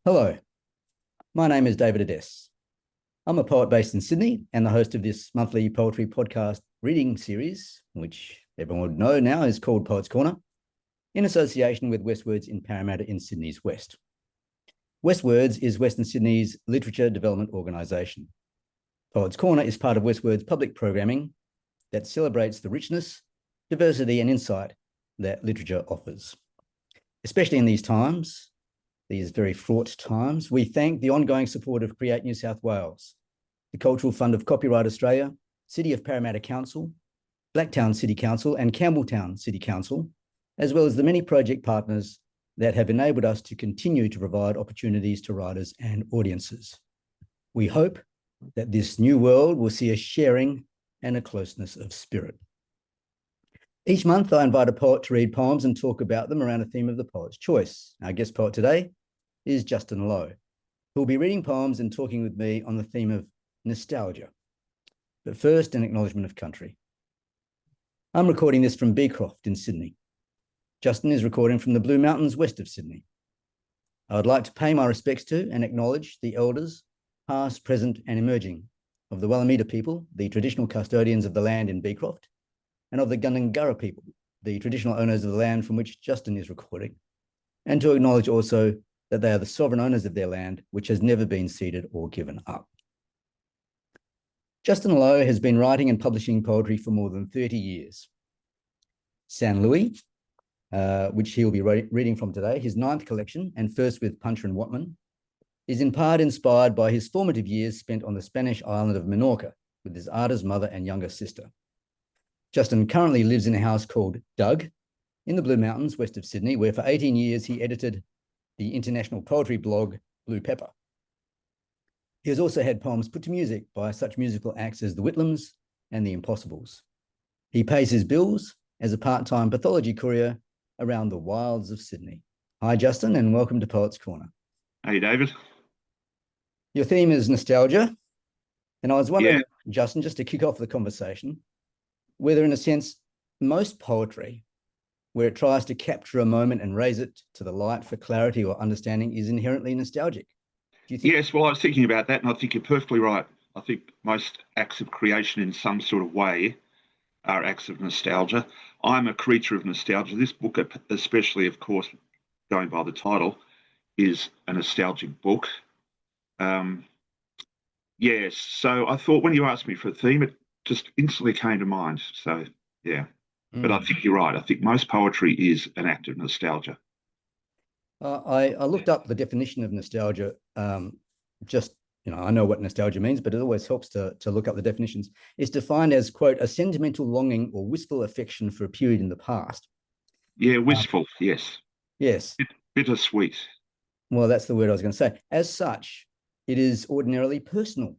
Hello, my name is David Adès. I'm a poet based in Sydney and the host of this monthly poetry podcast reading series, which everyone would know now is called Poets Corner, in association with WestWords in Parramatta in Sydney's West. WestWords is Western Sydney's literature development organisation. Poets Corner is part of WestWords' public programming that celebrates the richness, diversity and insight that literature offers. Especially in these times, these very fraught times, we thank the ongoing support of Create New South Wales, the Cultural Fund of Copyright Australia, City of Parramatta Council, Blacktown City Council and Campbelltown City Council, as well as the many project partners that have enabled us to continue to provide opportunities to writers and audiences. We hope that this new world will see a sharing and a closeness of spirit. Each month, I invite a poet to read poems and talk about them around a theme of the poet's choice. Our guest poet today is Justin Lowe, who will be reading poems and talking with me on the theme of nostalgia. But first, an acknowledgement of country. I'm recording this from Beecroft in Sydney. Justin is recording from the Blue Mountains west of Sydney. I would like to pay my respects to and acknowledge the elders, past, present, and emerging, of the Wallamita people, the traditional custodians of the land in Beecroft, and of the Gundungurra people, the traditional owners of the land from which Justin is recording, and to acknowledge also that they are the sovereign owners of their land, which has never been ceded or given up. Justin Lowe has been writing and publishing poetry for more than 30 years. San Louis, which he will be reading from today, his 9th collection, and first with Puncher Wattmann, is in part inspired by his formative years spent on the Spanish island of Menorca with his artist mother and younger sister. Justin currently lives in a house called Doug in the Blue Mountains west of Sydney, where for 18 years he edited the international poetry blog Blue Pepper. He has also had poems put to music by such musical acts as the Whitlams and the Impossibles. He pays his bills as a part-time pathology courier around the wilds of Sydney. Hi, Justin, and welcome to Poets Corner. Hey, David. Your theme is nostalgia, and I was wondering, Justin, just to kick off the conversation, whether in a sense, most poetry, where it tries to capture a moment and raise it to the light for clarity or understanding, is inherently nostalgic. Do you think? Yes, well, I was thinking about that, and I think you're perfectly right. I think most acts of creation in some sort of way are acts of nostalgia. I'm a creature of nostalgia. This book, especially, of course, going by the title, is a nostalgic book. Yes, so I thought when you asked me for a theme, it just instantly came to mind. So, yeah. But I think you're right. I think most poetry is an act of nostalgia. I looked up the definition of nostalgia. I know what nostalgia means, but it always helps to look up the definitions. It's defined as, quote, a sentimental longing or wistful affection for a period in the past. Yeah, wistful, yes. Yes. Bittersweet. Well, that's the word I was going to say. As such, it is ordinarily personal,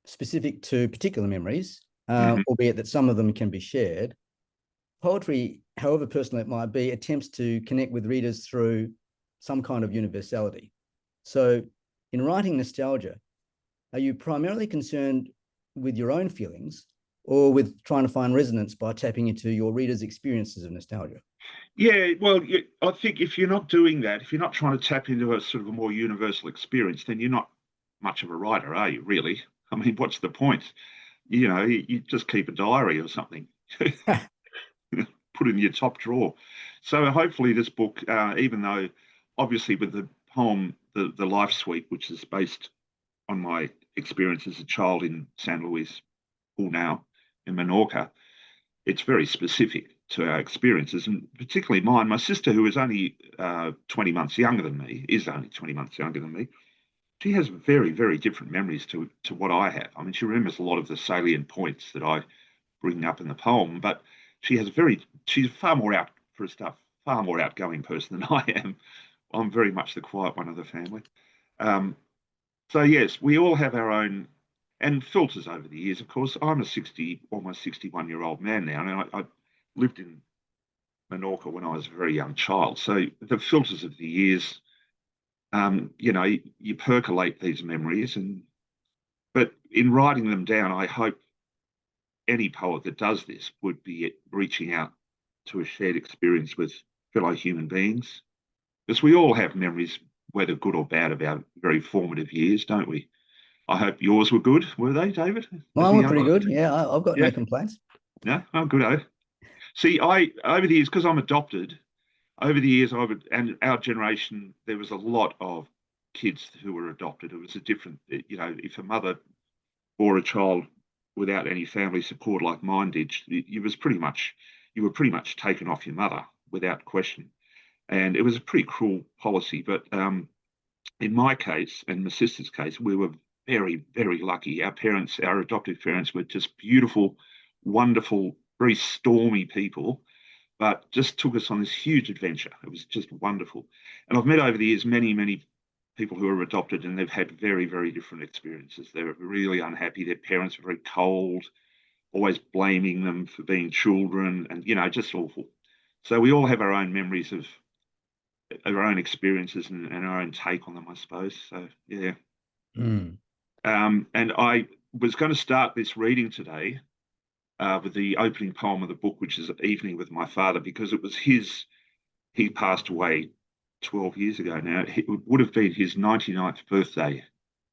specific to particular memories, albeit that some of them can be shared. Poetry, however personal it might be, attempts to connect with readers through some kind of universality. So in writing nostalgia, are you primarily concerned with your own feelings or with trying to find resonance by tapping into your readers' experiences of nostalgia? Yeah, well, I think if you're not doing that, if you're not trying to tap into a sort of a more universal experience, then you're not much of a writer, are you, really? I mean, what's the point? You know, you just keep a diary or something. Put in your top drawer. So hopefully this book, even though obviously with the poem, the Life Suite, which is based on my experience as a child in San Luis, now in Menorca, it's very specific to our experiences, and particularly mine. My sister, who is only 20 months younger than me, she has very, very different memories to what I have. I mean, she remembers a lot of the salient points that I bring up in the poem, but she's far more outgoing person than I am. I'm very much the quiet one of the family. So yes, we all have our own and filters over the years. Of course, I'm a almost 61-year-old man now, and I lived in Menorca when I was a very young child. So the filters of the years, you percolate these memories, but in writing them down, I hope any poet that does this would be reaching out to a shared experience with fellow human beings, because we all have memories whether good or bad, of our very formative years, don't we? I hope yours were good, were they, David? Mine were pretty good. Yeah, I've got no complaints. No, oh, good. Oh. See, over the years, because I'm adopted, over the years, and our generation, there was a lot of kids who were adopted. It was a different, if a mother bore a child without any family support like mine did, you were pretty much taken off your mother without question. And it was a pretty cruel policy. But in my case and my sister's case, we were very, very lucky. Our adoptive parents were just beautiful, wonderful, very stormy people, but just took us on this huge adventure. It was just wonderful. And I've met over the years many, many people who are adopted, and they've had very, very different experiences. They're really unhappy. Their parents are very cold, always blaming them for being children, and, just awful. So we all have our own memories of our own experiences and our own take on them, I suppose. So, yeah. Mm. And I was going to start this reading today with the opening poem of the book, which is Evening with My Father, because it was he passed away 12 years ago now. It would have been his 99th birthday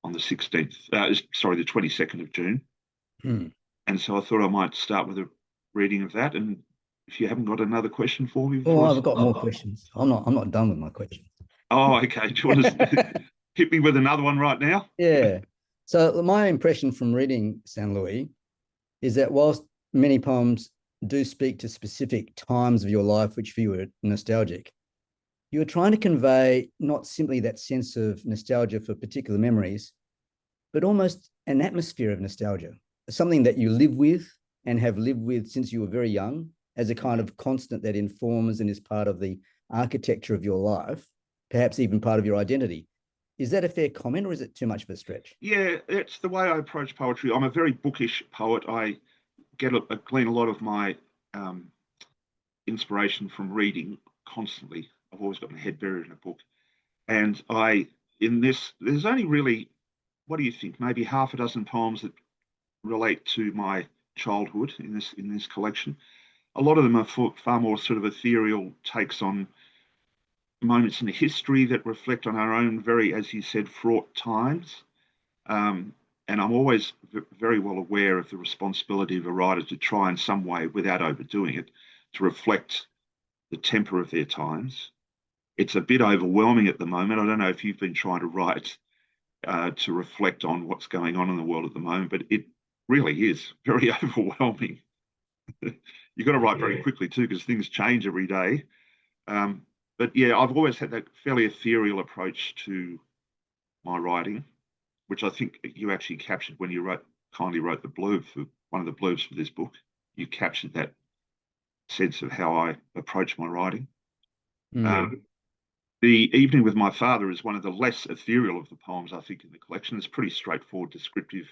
on the 22nd of June. Mm. And so I thought I might start with a reading of that. And if you haven't got another question for me. Oh, I've got more questions. I'm not done with my questions. Oh, okay. Do you want to hit me with another one right now? Yeah. So my impression from reading St. Louis is that whilst many poems do speak to specific times of your life which for you are nostalgic, you're trying to convey not simply that sense of nostalgia for particular memories, but almost an atmosphere of nostalgia, something that you live with and have lived with since you were very young, as a kind of constant that informs and is part of the architecture of your life, perhaps even part of your identity. Is that a fair comment, or is it too much of a stretch? Yeah, it's the way I approach poetry. I'm a very bookish poet. I glean a lot of my inspiration from reading constantly. I've always got my head buried in a book. And there's only really, what do you think, maybe half a dozen poems that relate to my childhood in this collection. A lot of them are far more sort of ethereal takes on moments in history that reflect on our own very, as you said, fraught times. And I'm always very well aware of the responsibility of a writer to try in some way, without overdoing it, to reflect the temper of their times. It's a bit overwhelming at the moment. I don't know if you've been trying to write to reflect on what's going on in the world at the moment, but it really is very overwhelming. You've got to write very quickly too, because things change every day. But yeah, I've always had that fairly ethereal approach to my writing, which I think you actually captured when you kindly wrote the blurb for one of the blurbs for this book. You captured that sense of how I approach my writing. Mm. The Evening with My Father is one of the less ethereal of the poems, I think, in the collection. It's pretty straightforward, descriptive.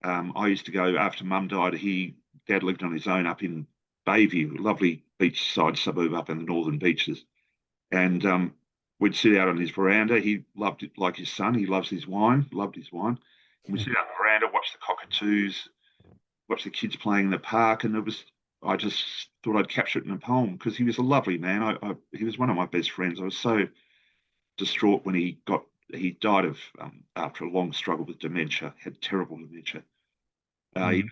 I used to go, after Mum died, Dad lived on his own up in Bayview, a lovely beachside suburb up in the northern beaches. And we'd sit out on his veranda. He loved it like his son. He loves his wine, loved his wine. And we'd sit out on the veranda, watch the cockatoos, watch the kids playing in the park. And I just thought I'd capture it in a poem, because he was a lovely man. He was one of my best friends. I was so distraught when he died of after a long struggle with dementia, had terrible dementia. He was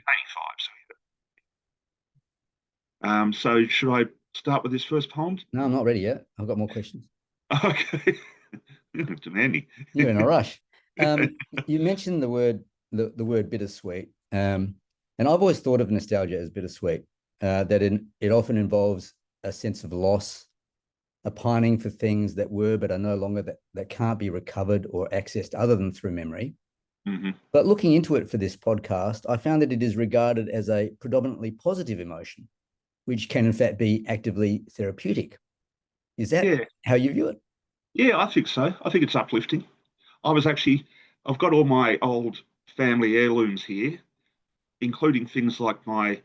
85, so should I start with this first poem? No, I'm not ready yet. I've got more questions. Okay. Demanding. You're in a rush. You mentioned the word bittersweet, and I've always thought of nostalgia as bittersweet. That it often involves a sense of loss, a pining for things that were but are no longer, that can't be recovered or accessed other than through memory. Mm-hmm. But looking into it for this podcast, I found that it is regarded as a predominantly positive emotion, which can in fact be actively therapeutic. Is that how you view it? Yeah, I think so. I think it's uplifting. I've got all my old family heirlooms here, including things like my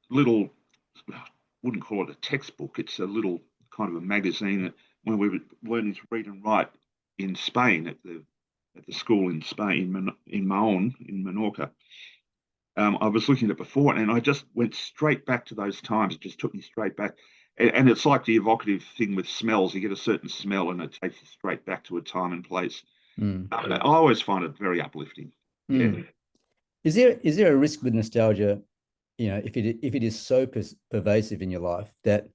little, wouldn't call it a textbook. It's a little kind of a magazine that when we were learning to read and write in Spain at the school in Spain, in Mahon, in Menorca. I was looking at it before, and I just went straight back to those times. It just took me straight back. And it's like the evocative thing with smells. You get a certain smell and it takes you straight back to a time and place. I always find it very uplifting. Yeah. Is there a risk with nostalgia, if it is so pervasive in your life that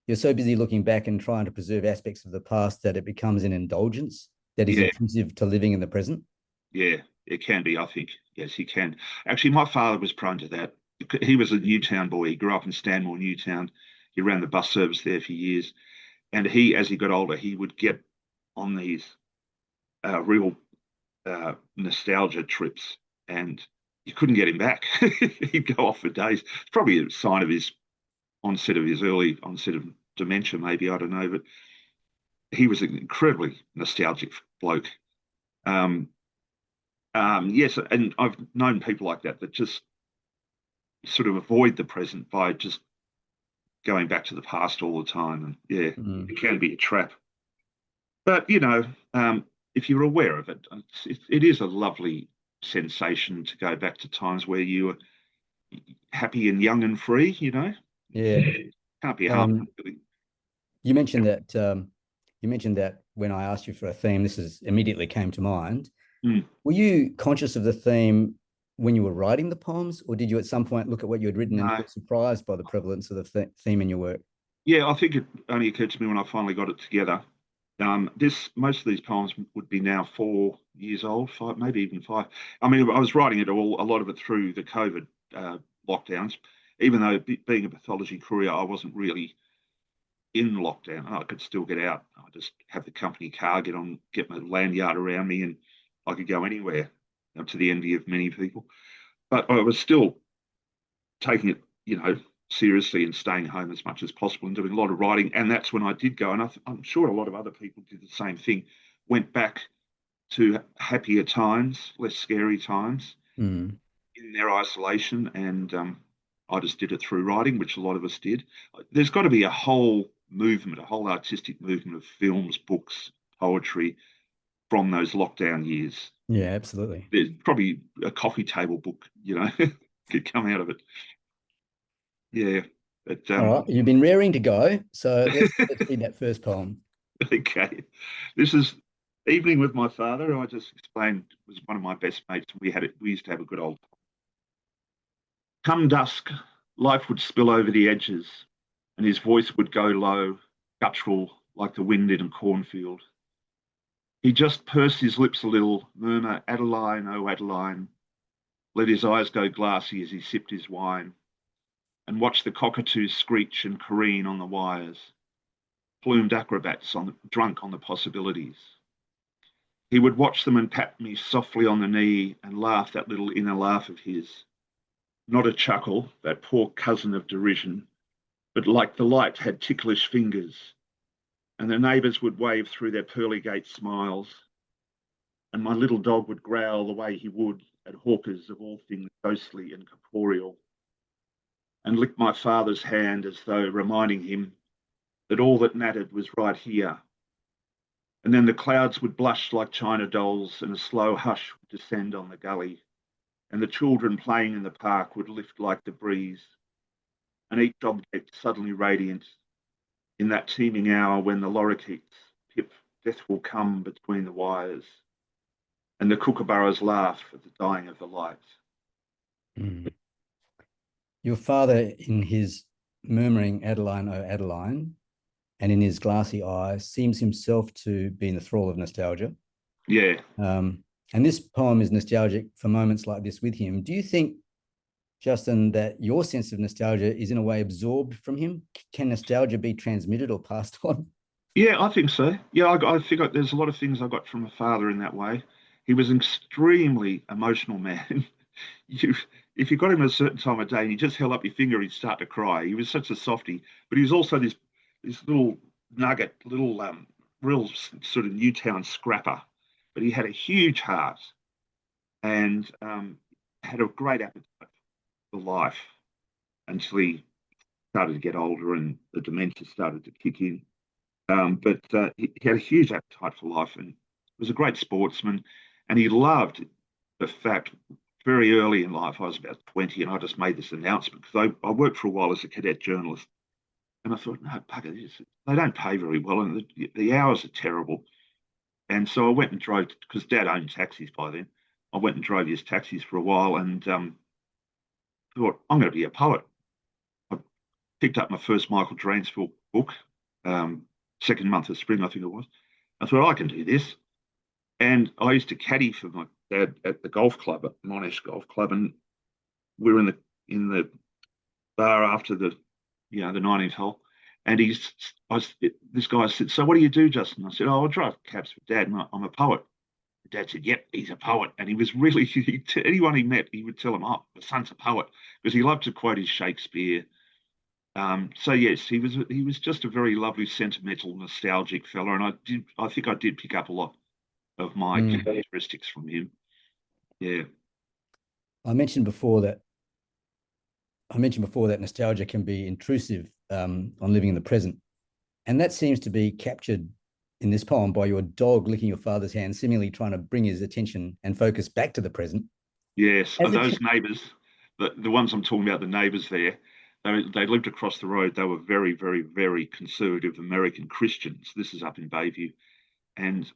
you're so busy looking back and trying to preserve aspects of the past that it becomes an indulgence that is intrusive to living in the present? Yeah, it can be, I think. Yes, he can. Actually, my father was prone to that. He was a Newtown boy. He grew up in Stanmore, Newtown. He ran the bus service there for years. And as he got older, he would get on these real nostalgia trips, and you couldn't get him back. He'd go off for days. It's probably a sign of his early onset of dementia, maybe, I don't know. But he was an incredibly nostalgic bloke. Yes, and I've known people like that just sort of avoid the present by just going back to the past all the time. And it can be a trap. But, if you're aware of it, it is a lovely sensation to go back to times where you were happy and young and free, Yeah. Can't be harmed. You mentioned that when I asked you for a theme, immediately came to mind. Were you conscious of the theme when you were writing the poems, or did you at some point look at what you had written and feel surprised by the prevalence of the theme in your work? Yeah, I think it only occurred to me when I finally got it together. Most of these poems would be now 4 years old, 5, maybe even 5. I mean, I was writing a lot of it through the COVID lockdowns. Even though being a pathology courier, I wasn't really in lockdown. I could still get out. I just have the company car, get my lanyard around me, and I could go anywhere, to the envy of many people. But I was still taking it, seriously and staying home as much as possible and doing a lot of writing. And that's when I did go. And I'm sure a lot of other people did the same thing, went back to happier times, less scary times in their isolation. And I just did it through writing, which a lot of us did. There's got to be a whole movement, a whole artistic movement of films, books, poetry from those lockdown years. Yeah, absolutely. There's probably a coffee table book, could come out of it. Yeah. But, all right, you've been raring to go, so let's read that first poem. Okay. This is Evening with My Father, who I just explained was one of my best mates. We used to have a good old time. Come dusk, life would spill over the edges, and his voice would go low, guttural, like the wind in a cornfield. He'd just purse his lips a little, murmur, Adeline, oh Adeline, let his eyes go glassy as he sipped his wine, and watch the cockatoos screech and careen on the wires, plumed acrobats drunk on the possibilities. He would watch them and pat me softly on the knee and laugh that little inner laugh of his. Not a chuckle, that poor cousin of derision, but like the light had ticklish fingers, and the neighbours would wave through their pearly gate smiles, and my little dog would growl the way he would at hawkers of all things ghostly and corporeal, and lick my father's hand as though reminding him that all that mattered was right here. And then the clouds would blush like china dolls, and a slow hush would descend on the gully, and the children playing in the park would lift like the breeze, and each object suddenly radiant in that teeming hour when the lorikeets pip, death will come between the wires, and the kookaburras laugh at the dying of the light. Your father, in his murmuring Adeline, oh Adeline, and in his glassy eyes, seems himself to be in the thrall of nostalgia. Yeah. And this poem is nostalgic for moments like this with him. Do you think, Justin, that your sense of nostalgia is in a way absorbed from him? Can nostalgia be transmitted or passed on? Yeah, I think so. Yeah, I think there's a lot of things I got from my father in that way. He was an extremely emotional man. If you got him at a certain time of day and you just held up your finger, he'd start to cry. He was such a softie, but he was also this little nugget, real sort of Newtown scrapper. But he had a huge heart and had a great appetite for life until he started to get older and the dementia started to kick in. But he had a huge appetite for life and was a great sportsman. And he loved the fact, very early in life, I was about 20, and I just made this announcement because I worked for a while as a cadet journalist. And I thought, no, bugger this. They don't pay very well, and the hours are terrible. And so I went and drove, because Dad owned taxis by then. I went and drove his taxis for a while, and thought, I'm going to be a poet. I picked up my first Michael Dransfield book, um, second month of spring, I think it was. I thought, I can do this. And I used to caddy for my dad at the golf club, at Monash Golf Club, and we were in the bar after the 19th hole. And this guy said, "So what do you do, Justin?" I said, "Oh, I drive cabs for Dad, and I'm a poet." Dad said, "Yep, he's a poet." And he was really, anyone he met, he would tell him, "Oh, the son's a poet," because he loved to quote his Shakespeare. So yes, he was just a very lovely, sentimental, nostalgic fella, and I think I did pick up a lot of my characteristics from him. Yeah. I mentioned before that nostalgia can be intrusive on living in the present. And that seems to be captured in this poem by your dog licking your father's hand, seemingly trying to bring his attention and focus back to the present. Yes, those neighbours, the ones I'm talking about, the neighbours there, they lived across the road. They were very, very, very conservative American Christians. This is up in Bayview. And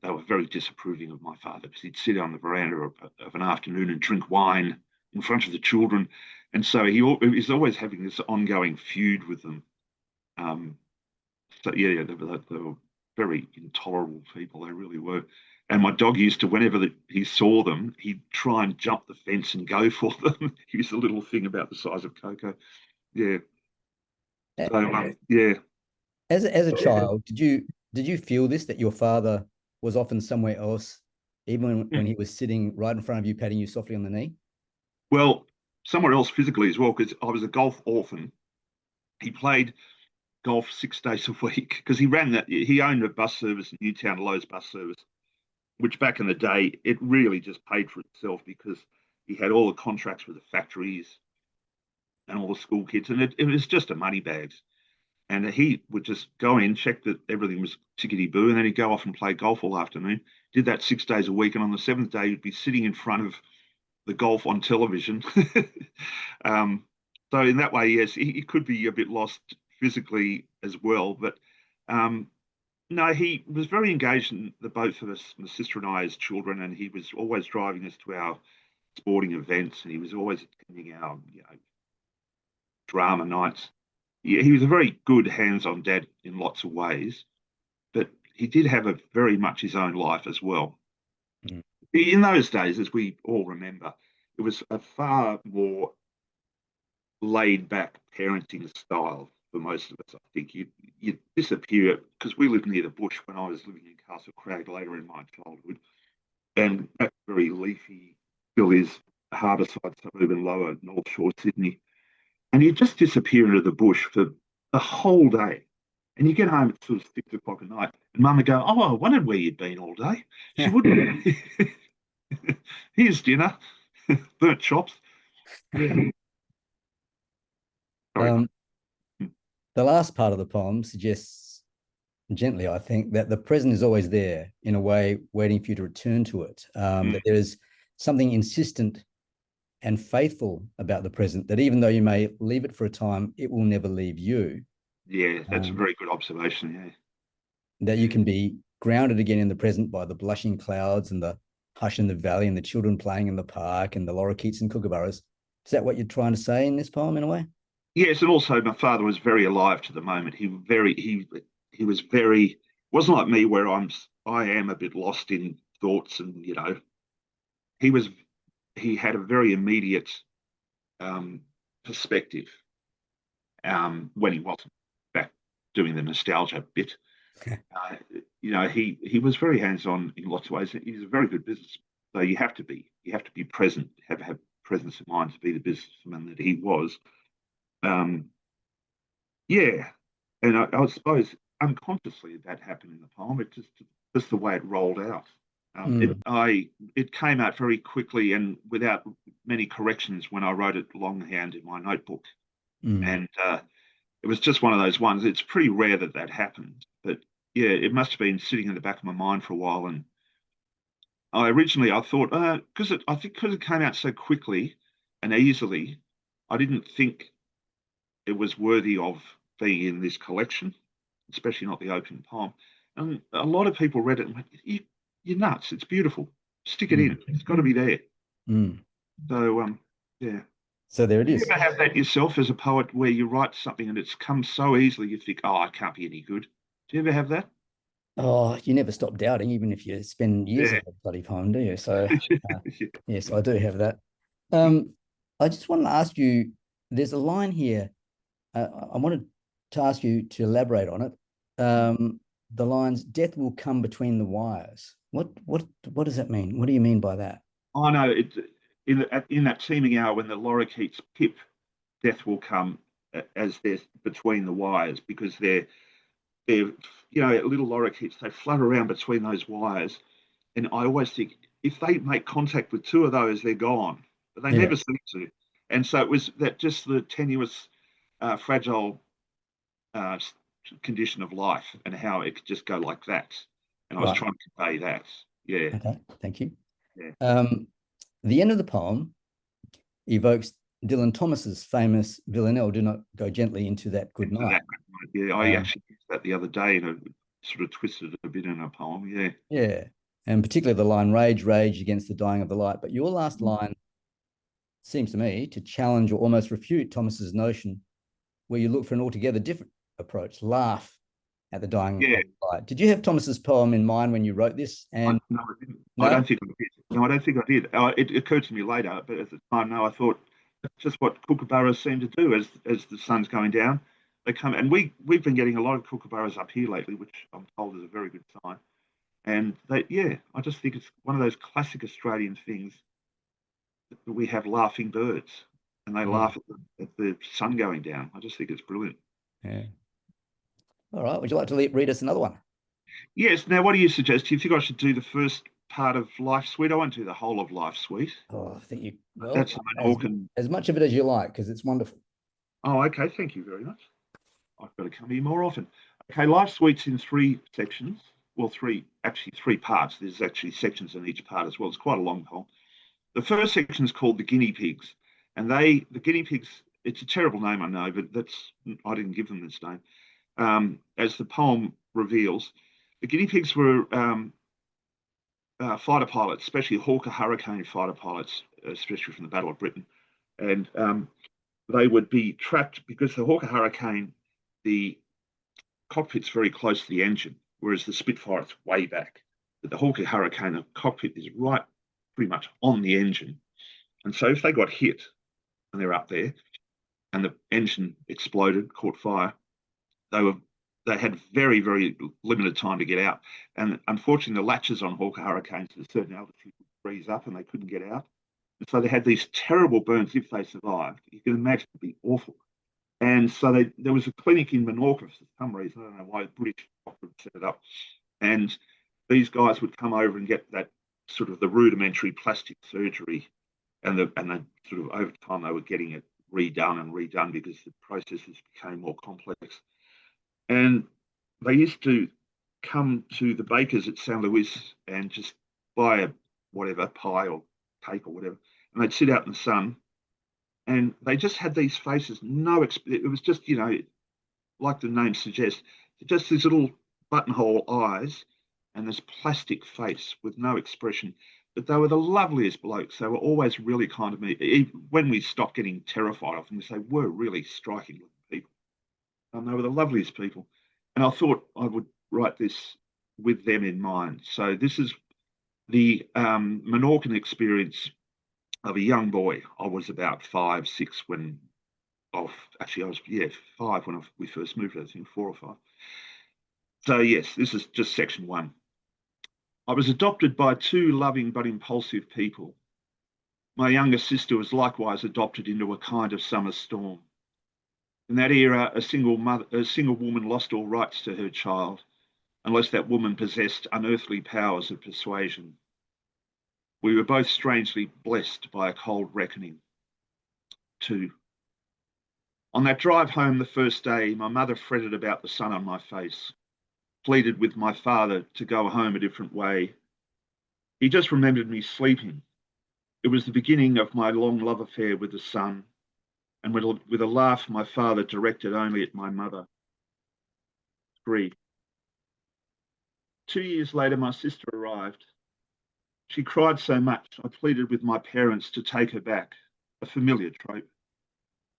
they were very disapproving of my father, because he'd sit on the veranda of an afternoon and drink wine in front of the children. And so he's always having this ongoing feud with them. So yeah, they were very intolerable people. They really were. And my dog used to, whenever he saw them, he'd try and jump the fence and go for them. He was a little thing about the size of Coco. Yeah. So yeah. As a child, did you feel this, that your father was often somewhere else, even when he was sitting right in front of you, patting you softly on the knee? Well, somewhere else physically as well, because I was a golf orphan. He played golf 6 days a week, because he owned a bus service in Newtown, Lowe's bus service, which back in the day, it really just paid for itself, because he had all the contracts with the factories and all the school kids, and it was just a money bags. And he would just go in, check that everything was tickety boo, and then he'd go off and play golf all afternoon. Did that 6 days a week, and on the seventh day, he'd be sitting in front of the golf on television. So in that way, yes, he could be a bit lost physically as well. But no, he was very engaged in the both of us, my sister and I, as children, and he was always driving us to our sporting events, and he was always attending our drama nights. Yeah, he was a very good hands-on dad in lots of ways, but he did have a very much his own life as well. Mm. In those days, as we all remember, it was a far more laid-back parenting style for most of us. I think you disappear, because we lived near the bush when I was living in Castle Crag later in my childhood, and that's very leafy, still is Harbourside suburb in lower North Shore Sydney. And you just disappear into the bush for the whole day. And you get home at sort of 6 o'clock at night, and Mum would go, "Oh, I wondered where you'd been all day." She wouldn't. Here's dinner, burnt chops. Yeah. The last part of the poem suggests gently, I think, that the present is always there, in a way, waiting for you to return to it. That there is something insistent and faithful about the present, that even though you may leave it for a time, it will never leave you. Yeah, that's a very good observation. Yeah. That you can be grounded again in the present by the blushing clouds and the hush in the valley and the children playing in the park and the lorikeets and kookaburras. Is that what you're trying to say in this poem, in a way? Yes, and also my father was very alive to the moment. He was very, wasn't like me, where I am a bit lost in thoughts, and he had a very immediate perspective when he wasn't back doing the nostalgia bit. He was very hands-on in lots of ways. He's a very good businessman. So you have to be present, have presence of mind to be the businessman that he was. Yeah, and I suppose unconsciously that happened in the poem. It just the way it rolled out. It came out very quickly and without many corrections when I wrote it longhand in my notebook, and it was just one of those ones. It's pretty rare that happened, but yeah, it must have been sitting in the back of my mind for a while. And I thought, because it came out so quickly and easily, I didn't think it was worthy of being in this collection, especially not the opening poem. And a lot of people read it and went, you're nuts. It's beautiful. Stick it in. It's got to be there. So, yeah. So there it Do you is. ever have that yourself as a poet where you write something and it's come so easily you think, oh, I can't be any good? Do you ever have that? Oh, you never stop doubting, even if you spend years on a bloody poem, do you? So, yes, I do have that. I just want to ask you, there's a line here. I wanted to ask you to elaborate on it. The lines, "Death will come between the wires." What does that mean? What do you mean by that? I know in that teeming hour when the lorikeets pip, death will come as they're between the wires because they're little lorikeets. They flutter around between those wires, and I always think if they make contact with two of those, they're gone. But they never seem to. And so it was that just the tenuous, fragile condition of life and how it could just go like that. And I was trying to convey that. Yeah. Okay, thank you. Yeah. The end of the poem evokes Dylan Thomas's famous villanelle, "Do not go gently into that good night." Yeah, I actually used that the other day and I sort of twisted it a bit in a poem. Yeah. Yeah. And particularly the line, "Rage, rage against the dying of the light." But your last line seems to me to challenge or almost refute Thomas's notion, where you look for an altogether different approach, laugh at the dying of the light. Did you have Thomas's poem in mind when you wrote this? And no, I didn't. I don't think I did. No, I don't think I did. It occurred to me later, but at the time, no, I thought that's just what kookaburras seem to do as the sun's going down. They come, and we've been getting a lot of kookaburras up here lately, which I'm told is a very good sign. And I just think it's one of those classic Australian things that we have laughing birds, and they laugh at the sun going down. I just think it's brilliant. Yeah. All right. Would you like to read us another one? Yes. Now, what do you suggest? Do you think I should do the first part of Life Suite? I won't do the whole of Life Suite. Oh, I think you. Well, that's as much of it as you like, because it's wonderful. Oh, okay. Thank you very much. I've got to come here more often. Okay, Life Suite's in 3 sections. Well, three parts. There's actually sections in each part as well. It's quite a long poem. The first section is called The Guinea Pigs. And the guinea pigs, it's a terrible name, I know, but I didn't give them this name. As the poem reveals, the guinea pigs were fighter pilots, especially Hawker Hurricane fighter pilots, especially from the Battle of Britain. And they would be trapped because the Hawker Hurricane, the cockpit's very close to the engine, whereas the Spitfire is way back. But the Hawker Hurricane, the cockpit is right pretty much on the engine. And so if they got hit and they're up there and the engine exploded, caught fire, they had very, very limited time to get out. And unfortunately, the latches on Hawker Hurricanes at a certain altitude would freeze up and they couldn't get out. And so they had these terrible burns if they survived. You can imagine it'd be awful. And so there was a clinic in Menorca for some reason. I don't know why the British would set it up. And these guys would come over and get that sort of the rudimentary plastic surgery. And they sort of over time they were getting it redone because the processes became more complex. And they used to come to the bakers at San Luis and just buy a whatever pie or cake or whatever, and they'd sit out in the sun, and they just had these faces. It was just like the name suggests, just these little buttonhole eyes and this plastic face with no expression. But they were the loveliest blokes. They were always really kind to me. When we stopped getting terrified of them, they were really striking looking people. And they were the loveliest people. And I thought I would write this with them in mind. So this is the Menorcan experience of a young boy. I was about 5, 6 when, I was 5 when we first moved. I think 4 or 5. So yes, this is just section 1. I was adopted by 2 loving but impulsive people. My younger sister was likewise adopted into a kind of summer storm. In that era, a single woman lost all rights to her child, unless that woman possessed unearthly powers of persuasion. We were both strangely blessed by a cold reckoning. 2. On that drive home the first day, my mother fretted about the sun on my face, pleaded with my father to go home a different way. He just remembered me sleeping. It was the beginning of my long love affair with the sun. and with a laugh my father directed only at my mother. 3. 2 years later, my sister arrived. She cried so much, I pleaded with my parents to take her back, a familiar trope.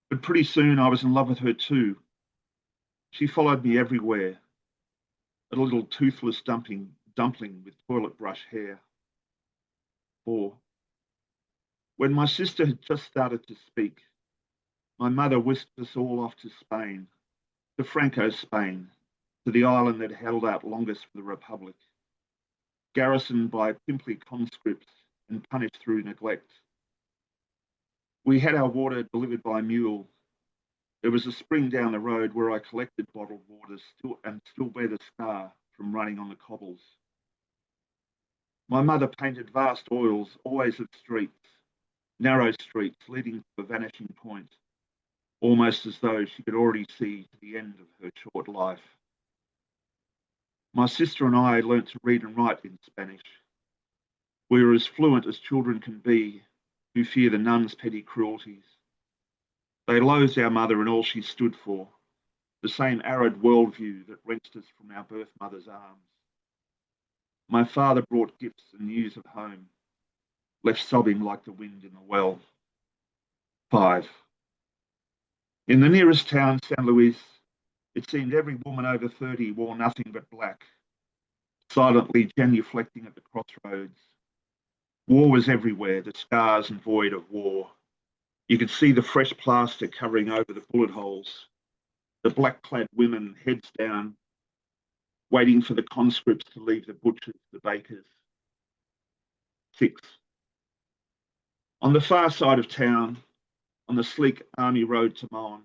But pretty soon I was in love with her too. She followed me everywhere, a little toothless dumpling with toilet brush hair. 4. When my sister had just started to speak, my mother whisked us all off to Spain, to Franco Spain, to the island that held out longest for the Republic, garrisoned by pimply conscripts and punished through neglect. We had our water delivered by mule. There was a spring down the road where I collected bottled water still bear the scar from running on the cobbles. My mother painted vast oils, always of streets, narrow streets leading to a vanishing point, almost as though she could already see to the end of her short life. My sister and I learnt to read and write in Spanish. We were as fluent as children can be who fear the nuns' petty cruelties. They loathed our mother and all she stood for, the same arid worldview that wrenched us from our birth mother's arms. My father brought gifts and news of home, left sobbing like the wind in the well. 5. In the nearest town, San Luis, it seemed every woman over 30 wore nothing but black, silently genuflecting at the crossroads. War was everywhere, the scars and void of war. You could see the fresh plaster covering over the bullet holes, the black-clad women, heads down, waiting for the conscripts to leave the butchers, the bakers. 6. On the far side of town, on the sleek army road to Mon,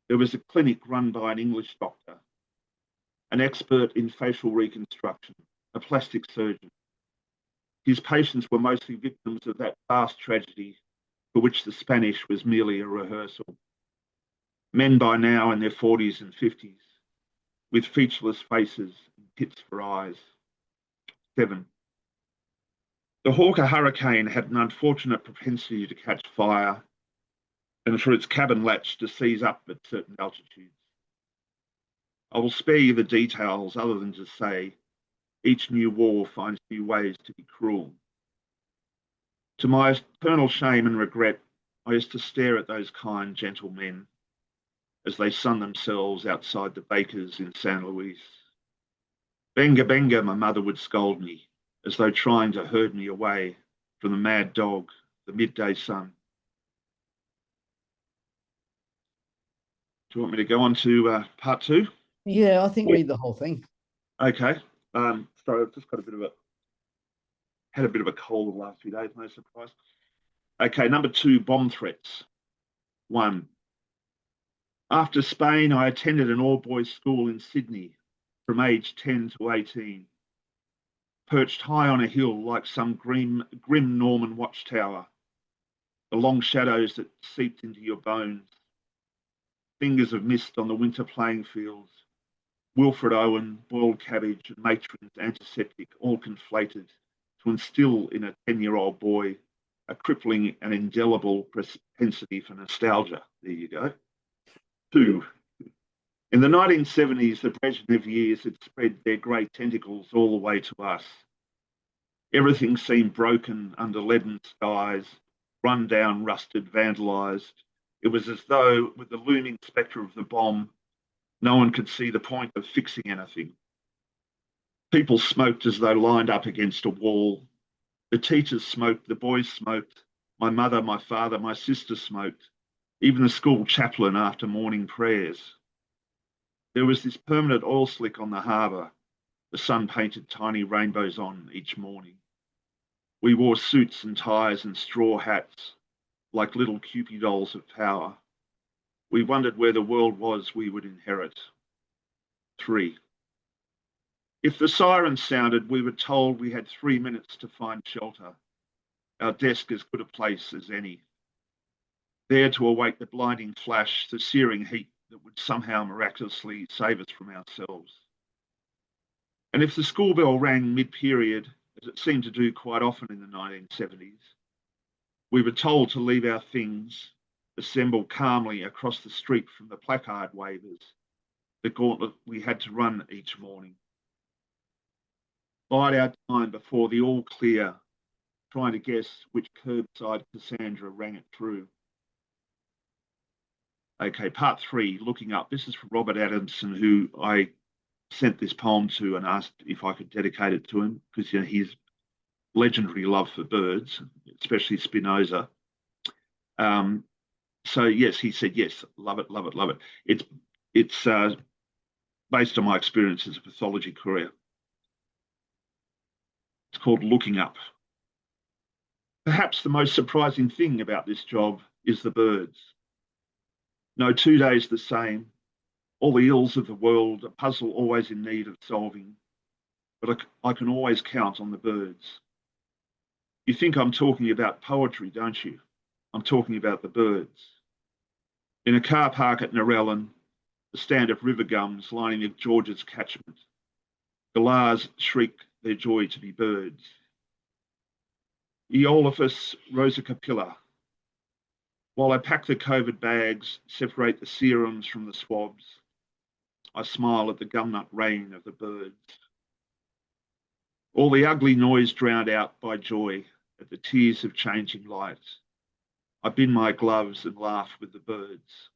there was a clinic run by an English doctor, an expert in facial reconstruction, a plastic surgeon. His patients were mostly victims of that vast tragedy for which the Spanish was merely a rehearsal. Men by now in their 40s and 50s, with featureless faces and pits for eyes. 7. The Hawker hurricane had an unfortunate propensity to catch fire and for its cabin latch to seize up at certain altitudes. I will spare you the details other than to say each new war finds new ways to be cruel. To my eternal shame and regret, I used to stare at those kind, gentle men as they sunned themselves outside the bakers in San Luis. Benga, benga, my mother would scold me, as though trying to herd me away from the mad dog, the midday sun. Do you want me to go on to part 2? Yeah, I think read the whole thing. Okay. Sorry, I've just got had a bit of a cold the last few days, no surprise. Okay, number 2, bomb threats. 1. After Spain, I attended an all-boys school in Sydney from age 10 to 18, perched high on a hill like some grim Norman watchtower, the long shadows that seeped into your bones, fingers of mist on the winter playing fields, Wilfred Owen, boiled cabbage, and matron's antiseptic, all conflated to instill in a 10-year-old boy a crippling and indelible propensity for nostalgia. There you go. 2. In the 1970s, the Brezhnev years had spread their grey tentacles all the way to us. Everything seemed broken under leaden skies, run down, rusted, vandalised. It was as though, with the looming spectre of the bomb, no one could see the point of fixing anything. People smoked as though lined up against a wall. The teachers smoked, the boys smoked, my mother, my father, my sister smoked, even the school chaplain after morning prayers. There was this permanent oil slick on the harbour, the sun painted tiny rainbows on each morning. We wore suits and ties and straw hats, like little Cupid dolls of power. We wondered where the world was we would inherit. 3. If the siren sounded, we were told we had 3 minutes to find shelter, our desk as good a place as any, there to await the blinding flash, the searing heat that would somehow miraculously save us from ourselves. And if the school bell rang mid-period, as it seemed to do quite often in the 1970s, we were told to leave our things, assemble calmly across the street from the placard wavers, the gauntlet we had to run each morning. Bide our time before the all clear, trying to guess which curbside Cassandra rang it through. Okay, part 3, looking up. This is from Robert Adamson, who I sent this poem to and asked if I could dedicate it to him, because his legendary love for birds, especially Spinoza. So yes, he said, yes, love it, love it, love it. It's based on my experience as a pathology courier. It's called Looking Up. Perhaps the most surprising thing about this job is the birds. No 2 days the same. All the ills of the world, a puzzle always in need of solving. But I can always count on the birds. You think I'm talking about poetry, don't you? I'm talking about the birds. In a car park at Narellan, the stand of river gums lining the Georges catchment. Galahs shriek their joy to be birds. Aeolophus rosacapilla. While I pack the COVID bags, separate the serums from the swabs, I smile at the gumnut rain of the birds. All the ugly noise drowned out by joy at the tears of changing light. I bin my gloves and laugh with the birds.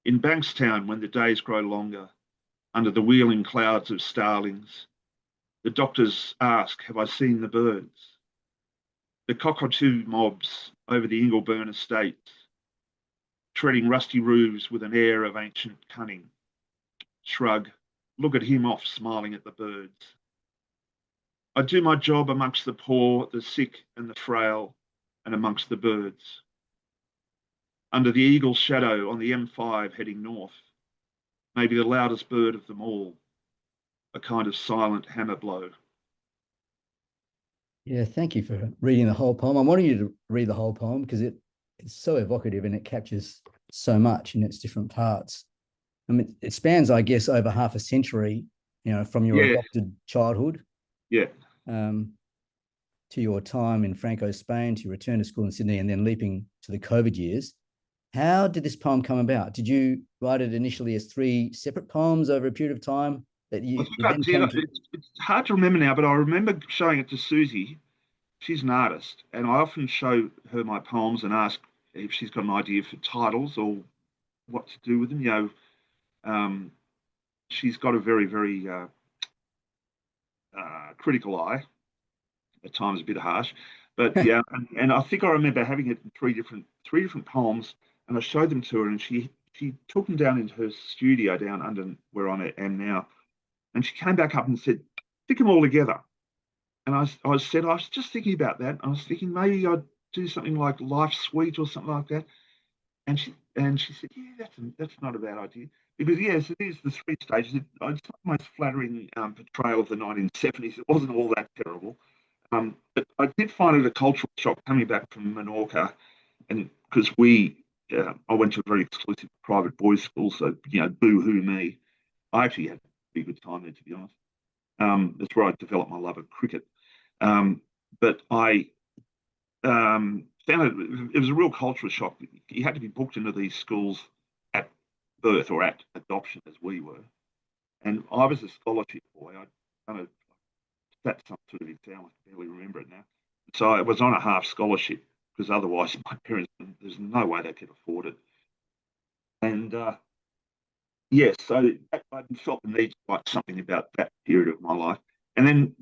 In Bankstown, when the days grow longer, under the wheeling clouds of starlings, the doctors ask, have I seen the birds? The cockatoo mobs over the Ingleburn estates, treading rusty roofs with an air of ancient cunning, shrug, look at him off smiling at the birds. I do my job amongst the poor, the sick and the frail, and amongst the birds. Under the eagle's shadow on the M5 heading north, maybe the loudest bird of them all, a kind of silent hammer blow. Yeah, thank you for reading the whole poem. I wanted you to read the whole poem because it's so evocative and it captures so much in its different parts. I mean, it spans, I guess, over half a century, from your adopted childhood to your time in Franco Spain, to your return to school in Sydney, and then leaping to the COVID years. How did this poem come about? Did you write it initially as 3 separate poems over a period of time that you then came to? It's hard to remember now, but I remember showing it to Susie. She's an artist, and I often show her my poems and ask if she's got an idea for titles or what to do with them. She's got a very, very critical eye. At times, a bit harsh, but yeah. and I think I remember having it in three different poems, and I showed them to her, and she took them down into her studio down under where I am now, and she came back up and said, "Stick them all together." And I said, I was just thinking about that. I was thinking maybe I'd do something like Life Suite or something like that. And she said, yeah, that's not a bad idea. Because yes, it is the 3 stages. It's the most flattering portrayal of the 1970s. It wasn't all that terrible. But I did find it a cultural shock coming back from Menorca, and because I went to a very exclusive private boys' school, so boo-hoo me. I actually had a pretty good time there, to be honest. That's where I developed my love of cricket. But I found it was a real cultural shock. You had to be booked into these schools at birth or at adoption, as we were. And I was a scholarship boy. That's some sort of exam. I can barely remember it now. So I was on a half scholarship because otherwise my parents, there's no way they could afford it. And yes, so I felt the need to write something about that period of my life. And then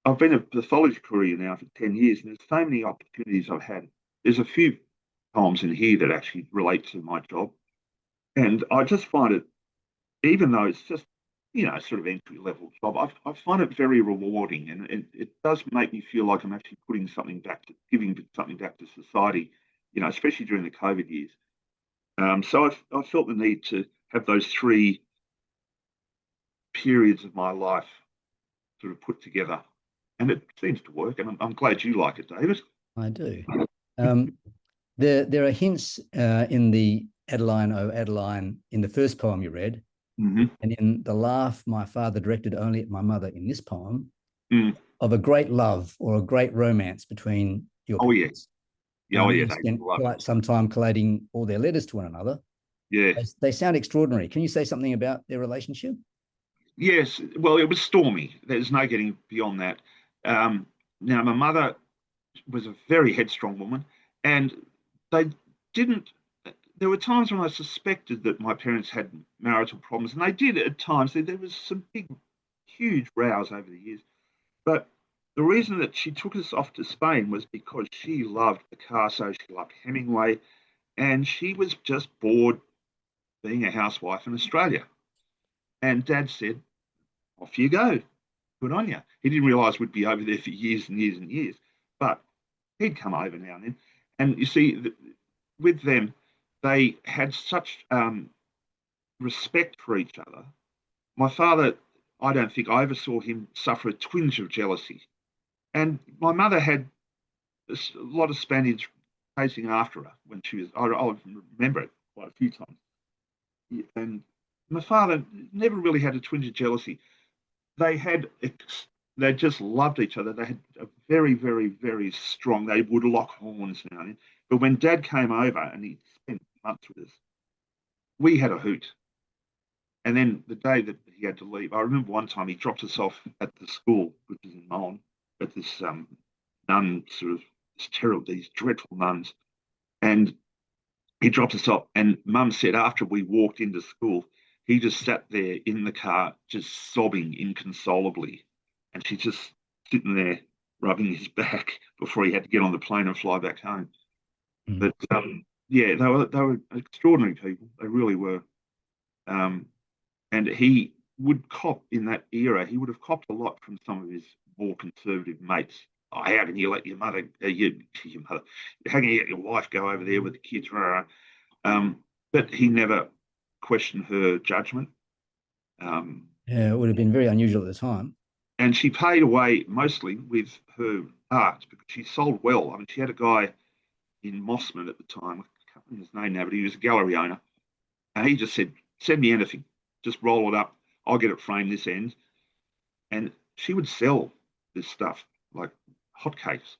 I've been a pathology courier now for 10 years, and there's so many opportunities I've had. There's a few poems in here that actually relate to my job. And I just find it, even though it's just, sort of entry-level job, I find it very rewarding, and it does make me feel like I'm actually giving something back to society, especially during the COVID years. So I felt the need to have those 3 periods of my life sort of put together, and it seems to work. And I'm glad you like it, David. I do. There are hints in the Adeline, oh Adeline, in the first poem you read, and in the laugh my father directed only at my mother in this poem, of a great love or a great romance between your parents. Yeah, oh, yeah, They they spent loved quite it. some time collating all their letters to one another. Yeah. They sound extraordinary. Can you say something about their relationship? Yes. Well, it was stormy. There's no getting beyond that. Um, Now, my mother was a very headstrong woman, and they didn't. There were times when I suspected that my parents had marital problems, and they did at times. There was some big, huge rows over the years. But the reason that she took us off to Spain was because she loved Picasso, she loved Hemingway, and she was just bored being a housewife in Australia. And Dad said, "Off you go. Good on you." He didn't realise we'd be over there for years and years and years, but he'd come over now and then. And you see, with them, they had such respect for each other. My father, I don't think I ever saw him suffer a twinge of jealousy. And my mother had a lot of Spaniards chasing after her when she was, I remember it quite a few times. And my father never really had a twinge of jealousy. They had, they just loved each other. They had a very, very, very strong, they would lock horns now and then. But when Dad came over and he spent months with us, we had a hoot. And then the day that he had to leave, I remember one time he dropped us off at the school, which is in Mullen, at this nun sort of this terrible, these dreadful nuns, and he dropped us off. And Mum said after we walked into school, he just sat there in the car, just sobbing inconsolably, and she's just sitting there rubbing his back before he had to get on the plane and fly back home. Mm. But yeah, they were extraordinary people. They really were. Um, and he would cop in that era. He would have copped a lot from some of his more conservative mates. Oh, how can you let your mother, your mother, how can you let your wife go over there with the kids? Um, but he never questioned her judgment. Um, Yeah, it would have been very unusual at the time. and she paid away mostly with her art because she sold well. I mean, she had a guy in Mossman at the time, I can't remember his name now, but he was a gallery owner. And he just said, "Send me anything, just roll it up. I'll get it framed this end." And she would sell this stuff like hotcakes.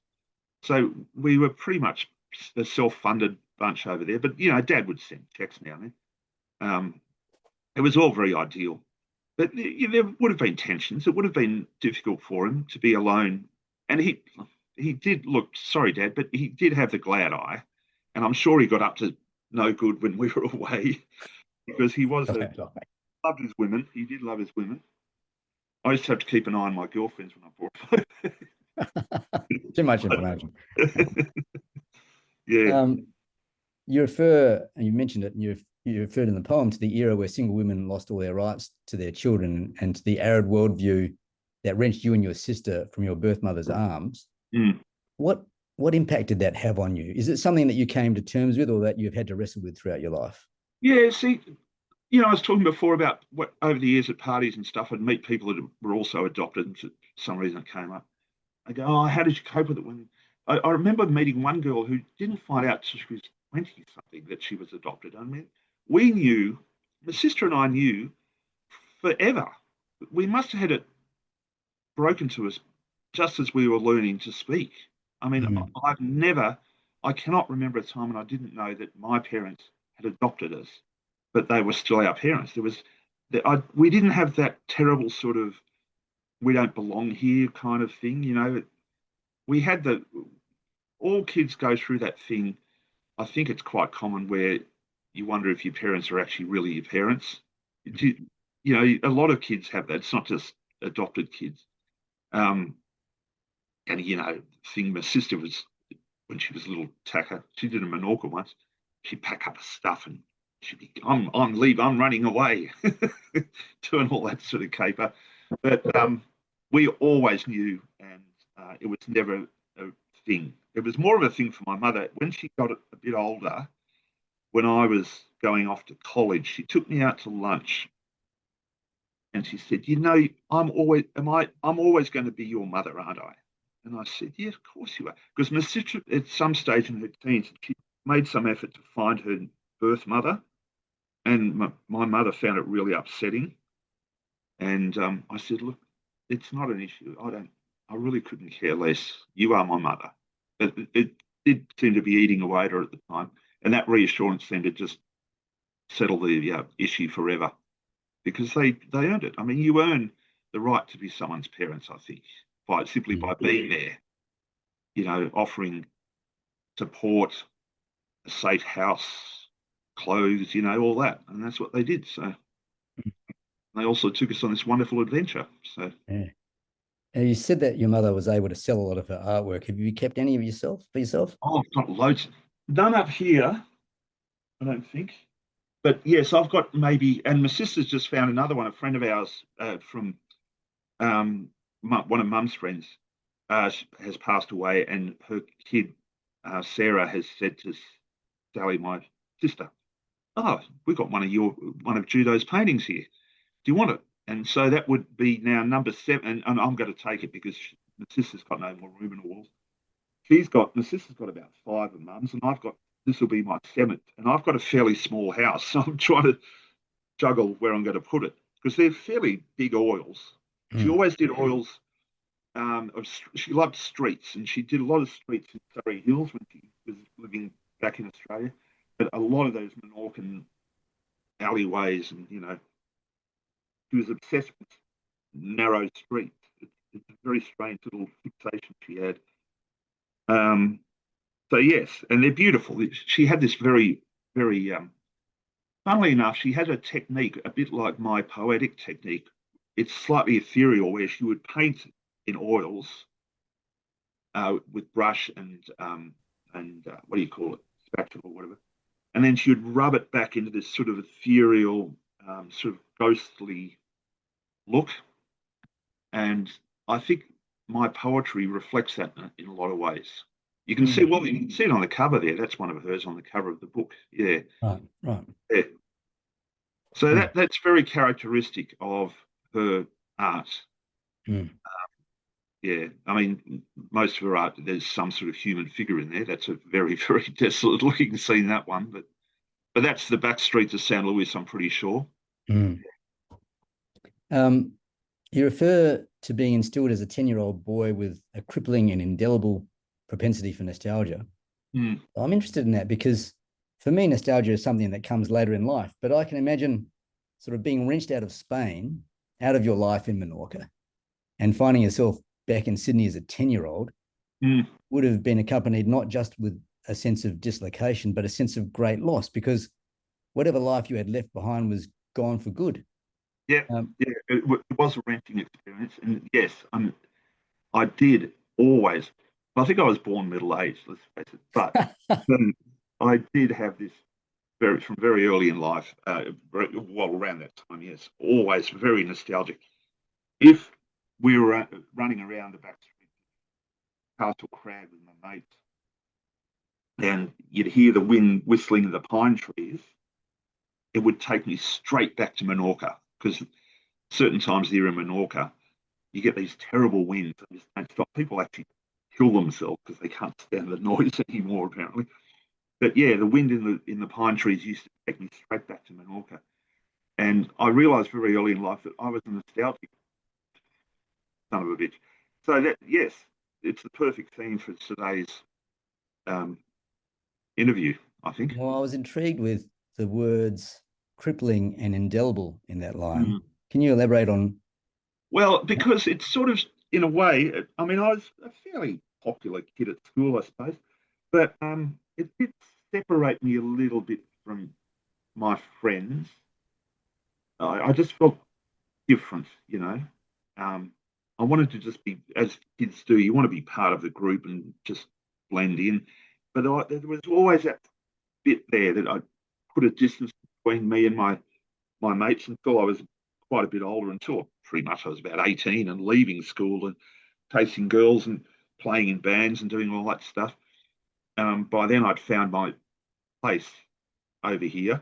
So we were pretty much a self-funded bunch over there. But Dad would send checks now and then. It was all very ideal. But there would have been tensions. It would have been difficult for him to be alone. And he did look sorry, Dad, but he did have the glad eye, and I'm sure he got up to no good when we were away because he was loved his women. He did love his women. I used to have to keep an eye on my girlfriends when I brought Too much information. Yeah. You refer, and you mentioned it, and you referred in the poem to the era where single women lost all their rights to their children and to the arid worldview that wrenched you and your sister from your birth mother's arms. Mm. What impact did that have on you? Is it something that you came to terms with or that you've had to wrestle with throughout your life? Yeah, see, I was talking before about what over the years at parties and stuff, I'd meet people that were also adopted, and for some reason it came up. I go, "Oh, how did you cope with it?" When I remember meeting one girl who didn't find out till she was 20 something that she was adopted. I mean, we knew, my sister and I knew forever. We must have had it broken to us just as we were learning to speak. I mean, Mm. I cannot remember a time when I didn't know that my parents had adopted us, but they were still our parents. We didn't have that terrible sort of we don't belong here kind of thing. We had all kids go through that thing. I think it's quite common where you wonder if your parents are actually really your parents. A lot of kids have that. It's not just adopted kids. Um, and thing my sister was when she was a little tacker. She did a Menorca once. She'd pack up her stuff and she'd be, "I'm on leave. I'm running away," doing all that sort of caper. But we always knew, and it was never a thing. It was more of a thing for my mother when she got a bit older. When I was going off to college, she took me out to lunch, and she said, I'm always going to be your mother, aren't I?" And I said, "Yeah, of course you are." Because my sister, at some stage in her teens, she made some effort to find her birth mother, and my mother found it really upsetting. And I said, "Look, it's not an issue. I really couldn't care less. You are my mother." did seem to be eating away at her at the time, and that reassurance seemed to just settle the issue forever because they earned it. I mean, you earn the right to be someone's parents, I think, by simply by being there, offering support, a safe house, clothes, all that. And that's what they did. So they also took us on this wonderful adventure. So Yeah. And you said that your mother was able to sell a lot of her artwork. Have you kept any of for yourself? I've got loads. None up here, I don't think. But yes, I've got maybe, and my sister's just found another one. A friend of ours from one of Mum's friends has passed away, and her kid Sarah has said to Sally, my sister, "Oh, we got one of Judo's paintings here. Do you want it?" And so that would be now number 7, and I'm going to take it because my sister's got no more room in the walls. My sister's got about 5 of Mum's, and this will be my 7th, and I've got a fairly small house, so I'm trying to juggle where I'm going to put it because they're fairly big oils. She always did oils. She loved streets, and she did a lot of streets in Surrey Hills when she was living back in Australia. But a lot of those Menorcan alleyways, and she was obsessed with narrow streets. It's a very strange little fixation she had. So yes, and they're beautiful. She had this very, very, funnily enough, she had a technique a bit like my poetic technique. It's slightly ethereal, where she would paint in oils with brush and what do you call it, spatula or whatever, and then she would rub it back into this sort of ethereal, sort of ghostly look. And I think my poetry reflects that in a lot of ways. You can see, well, you can see it on the cover there. That's one of hers on the cover of the book. Yeah. Right. Yeah. So that's very characteristic of her art. Yeah. I mean, most of her art, there's some sort of human figure in there. That's a very, very desolate looking scene, that one. But that's the back streets of San Luis, I'm pretty sure. You refer to being instilled as a 10-year-old boy with a crippling and indelible propensity for nostalgia. I'm interested in that because for me, nostalgia is something that comes later in life, but I can imagine sort of being wrenched out of Spain, out of your life in Menorca, and finding yourself back in Sydney as a 10-year-old would have been accompanied not just with a sense of dislocation, but a sense of great loss, because whatever life you had left behind was gone for good. Yeah, it was a renting experience, and yes, I did always. I think I was born middle-aged, let's face it, but I did have this from very early in life, around that time, yes, always very nostalgic. If we were running around the back street of Castle Crag with my mates, and you'd hear the wind whistling in the pine trees, it would take me straight back to Menorca, because certain times here in Menorca, you get these terrible winds that just don't stop. People actually kill themselves because they can't stand the noise anymore, apparently. But yeah, the wind in the pine trees used to take me straight back to Menorca. And I realised very early in life that I was a nostalgic son of a bitch. So that, yes, it's the perfect theme for today's interview, I think. Well, I was intrigued with the words crippling and indelible in that line. Can you elaborate on? Well, because it's sort of, in a way, I mean, I was a fairly popular kid at school, I suppose, but it did separate me a little bit from my friends. I just felt different, I wanted to just be, as kids do, you want to be part of the group and just blend in. But there was always that bit there that I put a distance between me and my mates until I was quite a bit older, until pretty much I was about 18 and leaving school and chasing girls and playing in bands and doing all that stuff. By then I'd found my place over here,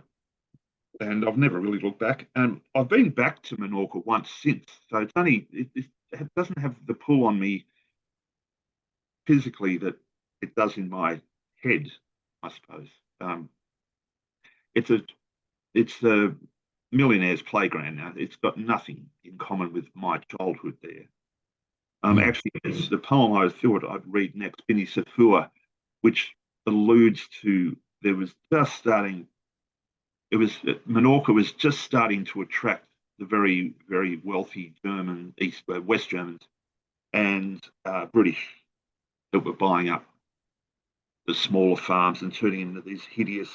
and I've never really looked back. And I've been back to Menorca once since, so it doesn't have the pull on me physically that it does in my head, I suppose. It's a millionaire's playground now. It's got nothing in common with my childhood there. Actually, it's the poem I thought I'd read next, Bini Safua, which alludes to Menorca was just starting to attract the very, very wealthy West Germans and British that were buying up the smaller farms and turning into these hideous,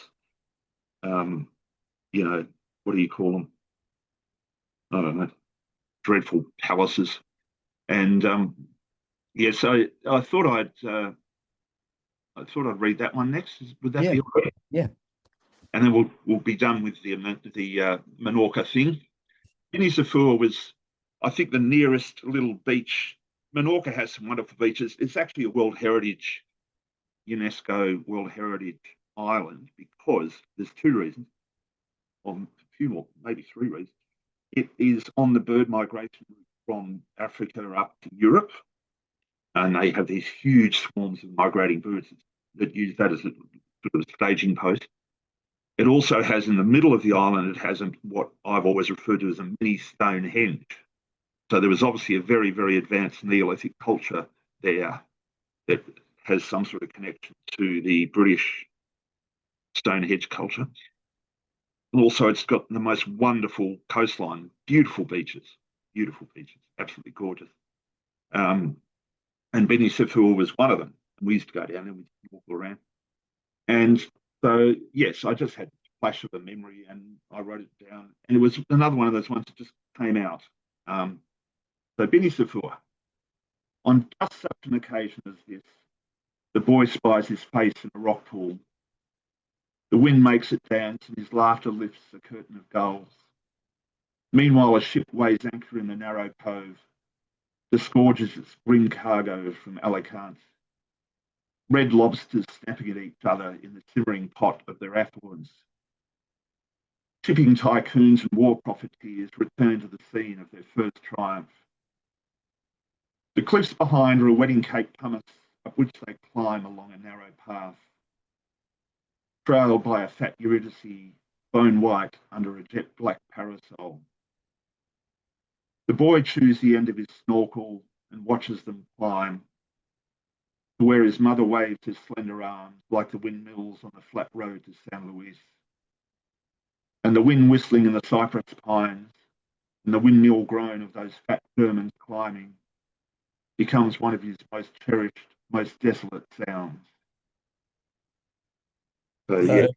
what do you call them? I don't know, dreadful palaces. And so I thought I'd read that one next. Would that be all right? Yeah. And then we'll be done with the Menorca thing. Inisafua was, I think, the nearest little beach. Menorca has some wonderful beaches. It's actually a UNESCO World Heritage Island because there's two reasons, or a few more, maybe three reasons. It is on the bird migration route from Africa up to Europe, and they have these huge swarms of migrating birds that use that as a sort of staging post. It also has, in the middle of the island, it has what I've always referred to as a mini Stonehenge. So there was obviously a very, very advanced Neolithic culture there that has some sort of connection to the British Stonehenge culture. And also, it's got the most wonderful coastline, beautiful beaches, absolutely gorgeous. And Beni Sefur was one of them. We used to go down and we'd walk around. And so, yes, I just had a flash of a memory and I wrote it down. And it was another one of those ones that just came out. So Beni Sefur, on just such an occasion as this, the boy spies his face in a rock pool. The wind makes it dance and his laughter lifts a curtain of gulls. Meanwhile, a ship weighs anchor in the narrow cove, disgorges its green cargo from Alicante. Red lobsters snapping at each other in the simmering pot of their affluence. Shipping tycoons and war profiteers return to the scene of their first triumph. The cliffs behind are a wedding cake pumice up which they climb along a narrow path, trailed by a fat Eurydice, bone white under a jet black parasol. The boy chews the end of his snorkel and watches them climb to where his mother waves his slender arms like the windmills on the flat road to San Luis. And the wind whistling in the cypress pines and the windmill groan of those fat Germans climbing becomes one of his most cherished, most desolate sounds. So, yeah.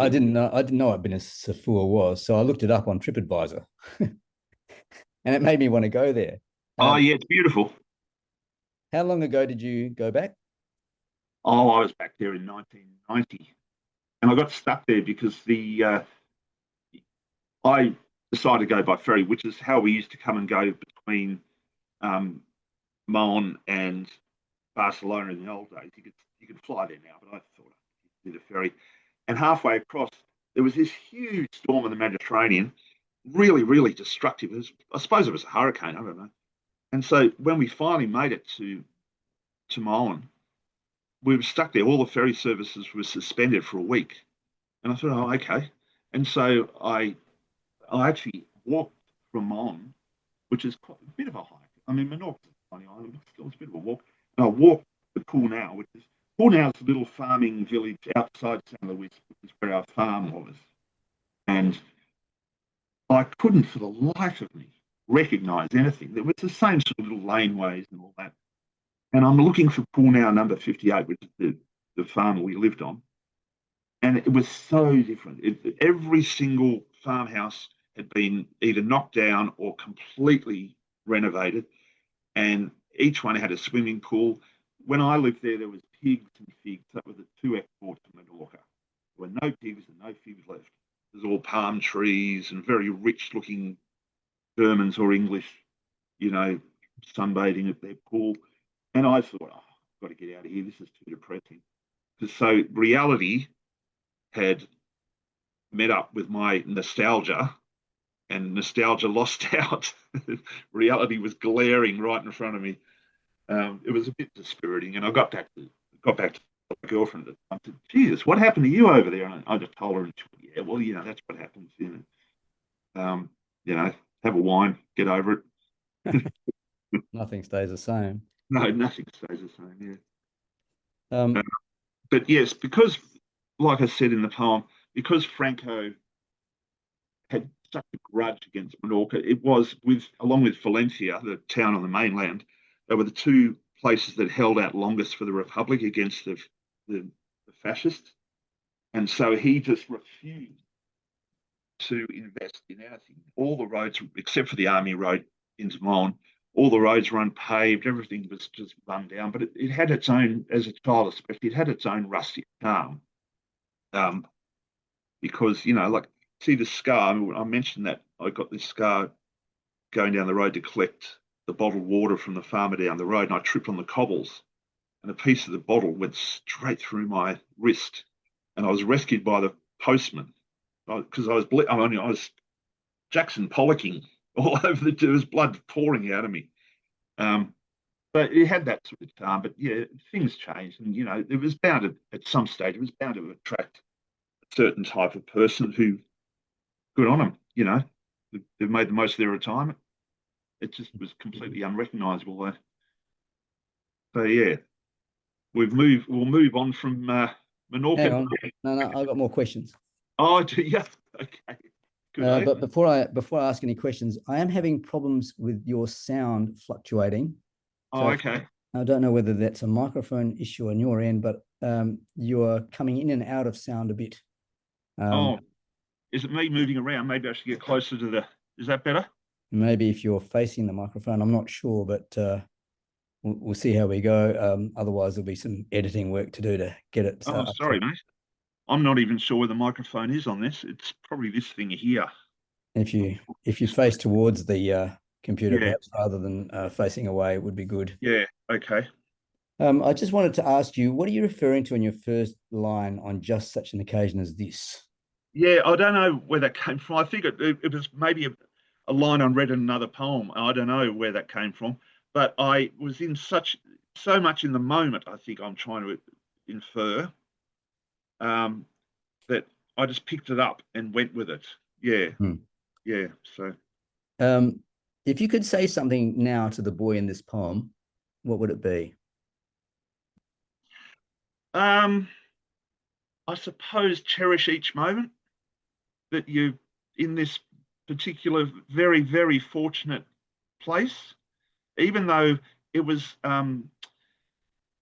I didn't know what Beni Sefur was, so I looked it up on TripAdvisor, and it made me want to go there. Yeah, it's beautiful. How long ago did you go back? Oh, I was back there in 1990, and I got stuck there because I decided to go by ferry, which is how we used to come and go between Mahon and Barcelona in the old days. You could fly there now, but I thought I did a ferry. And halfway across, there was this huge storm in the Mediterranean, really, really destructive. I suppose it was a hurricane, I don't know. And so when we finally made it to Mahon, we were stuck there. All the ferry services were suspended for a week. And I thought, oh, okay. And so I actually walked from Mahon, which is quite a bit of a hike. I mean, Menorca's a tiny island, but still it's a bit of a walk. And I walked to Pulnau, which is a little farming village outside San Luis, which is where our farm was. And I couldn't for the life of me recognise anything. There was the same sort of little laneways and all that. And I'm looking for Pulnau number 58, which is the farm we lived on. And it was so different. Every single farmhouse had been either knocked down or completely renovated. And each one had a swimming pool. When I lived there, there was pigs and figs. That were the two exports of Menorca. There were no pigs and no figs left. There's all palm trees and very rich-looking Germans or English, sunbathing at their pool. And I thought, oh, I've got to get out of here. This is too depressing. So reality had met up with my nostalgia, and nostalgia lost out. Reality was glaring right in front of me. It was a bit dispiriting, and I got back to my girlfriend at the time. I said, Jesus, what happened to you over there? And I just told her, and she went, yeah, well, that's what happens. Have a wine, get over it. Nothing stays the same. No, nothing stays the same. Yeah. but yes, because, like I said in the poem, because Franco had such a grudge against Menorca, it was along with Valencia, the town on the mainland, they were the two places that held out longest for the Republic against the fascists. And so he just refused to invest in anything. All the roads, except for the army road into Mon, all the roads were unpaved. Everything was just run down. But it had its own, as a child especially, it had its own rustic charm. Because, like, see the scar, I mentioned that I got this scar going down the road to collect the bottled water from the farmer down the road, and I tripped on the cobbles, and a piece of the bottle went straight through my wrist, and I was rescued by the postman because I was Jackson Pollocking all over there was blood pouring out of me. But it had that sort of charm. But yeah, things changed, and it was bound to, at some stage, it was bound to attract a certain type of person who, good on them, they've made the most of their retirement. It just was completely unrecognisable there. So yeah, we'll move on from Menorca. Hang on. No, I've got more questions. Oh, do you? Okay. Good. But before I ask any questions, I am having problems with your sound fluctuating. Oh, okay. I don't know whether that's a microphone issue on your end, but you're coming in and out of sound a bit. Is it me moving around? Maybe I should get closer to the. Is that better? Maybe if you're facing the microphone, I'm not sure, but we'll see how we go. Otherwise, there'll be some editing work to do to get it. Oh, sorry, mate. I'm not even sure where the microphone is on this. It's probably this thing here. If you face towards the computer, perhaps rather than facing away, it would be good. Yeah. Okay. I just wanted to ask you, what are you referring to in your first line on just such an occasion as this? Yeah, I don't know where that came from. I think it was maybe a line I read in another poem. I don't know where that came from, but I was in so much in the moment. I think I'm trying to infer that I just picked it up and went with it. Yeah, yeah. So, if you could say something now to the boy in this poem, what would it be? I suppose cherish each moment that you in this particular very, very fortunate place, even though it was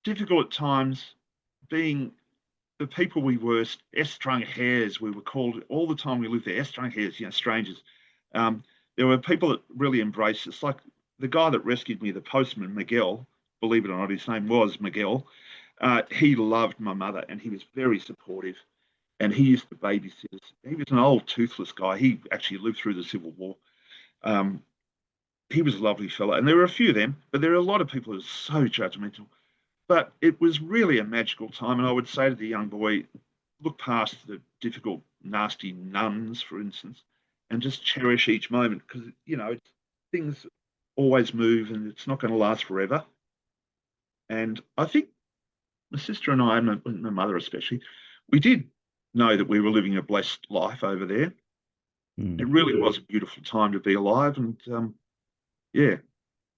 difficult at times being the people we were, S-strung hares, we were called all the time we lived there, S-strung hares, strangers. There were people that really embraced us, like the guy that rescued me, the postman, Miguel, believe it or not, his name was Miguel. He loved my mother and he was very supportive. And he used to babysit us. He was an old toothless guy. He actually lived through the Civil War. He was a lovely fellow. And there were a few of them, but there are a lot of people who are so judgmental. But it was really a magical time. And I would say to the young boy, look past the difficult, nasty nuns, for instance, and just cherish each moment because, things always move and it's not going to last forever. And I think my sister and I, and my mother especially, we did know that we were living a blessed life over there. It really was a beautiful time to be alive. And yeah.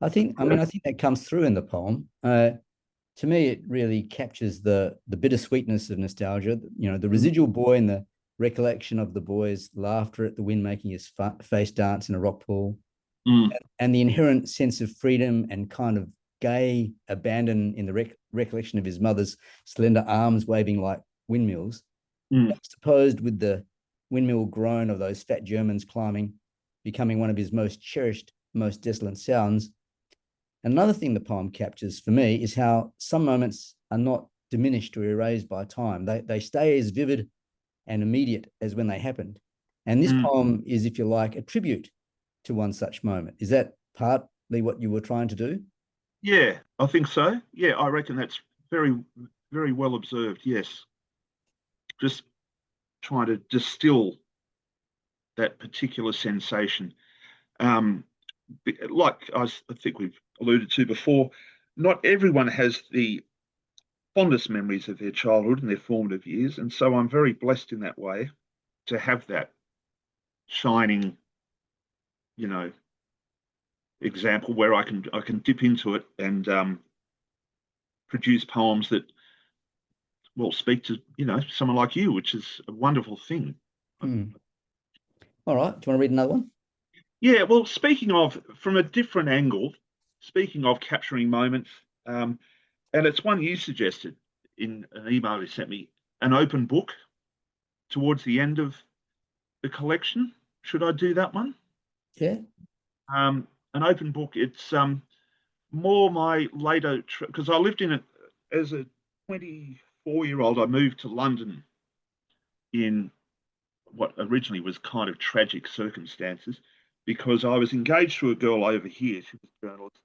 I think that comes through in the poem. To me, it really captures the bittersweetness of nostalgia. The residual boy and the recollection of the boy's laughter at the wind making his face dance in a rock pool, and the inherent sense of freedom and kind of gay abandon in the recollection of his mother's slender arms waving like windmills, juxtaposed with the windmill groan of those fat Germans climbing, becoming one of his most cherished, most desolate sounds. Another thing the poem captures for me is how some moments are not diminished or erased by time. They stay as vivid and immediate as when they happened. And this poem is, if you like, a tribute to one such moment. Is that partly what you were trying to do? Yeah, I think so. Yeah, I reckon that's very, very well observed. Yes. Just trying to distill that particular sensation. Like I think we've alluded to before, not everyone has the fondest memories of their childhood and their formative years. And so I'm very blessed in that way to have that shining, example where I can dip into it and produce poems that well, speak to, someone like you, which is a wonderful thing. All right. Do you want to read another one? Yeah, well, speaking of, from a different angle, speaking of capturing moments, and it's one you suggested in an email you sent me, an open book towards the end of the collection. Should I do that one? Yeah. An open book. It's more my later, because I lived in it as a 24-year-old. I moved to London in what originally was kind of tragic circumstances because I was engaged to a girl over here. She was a journalist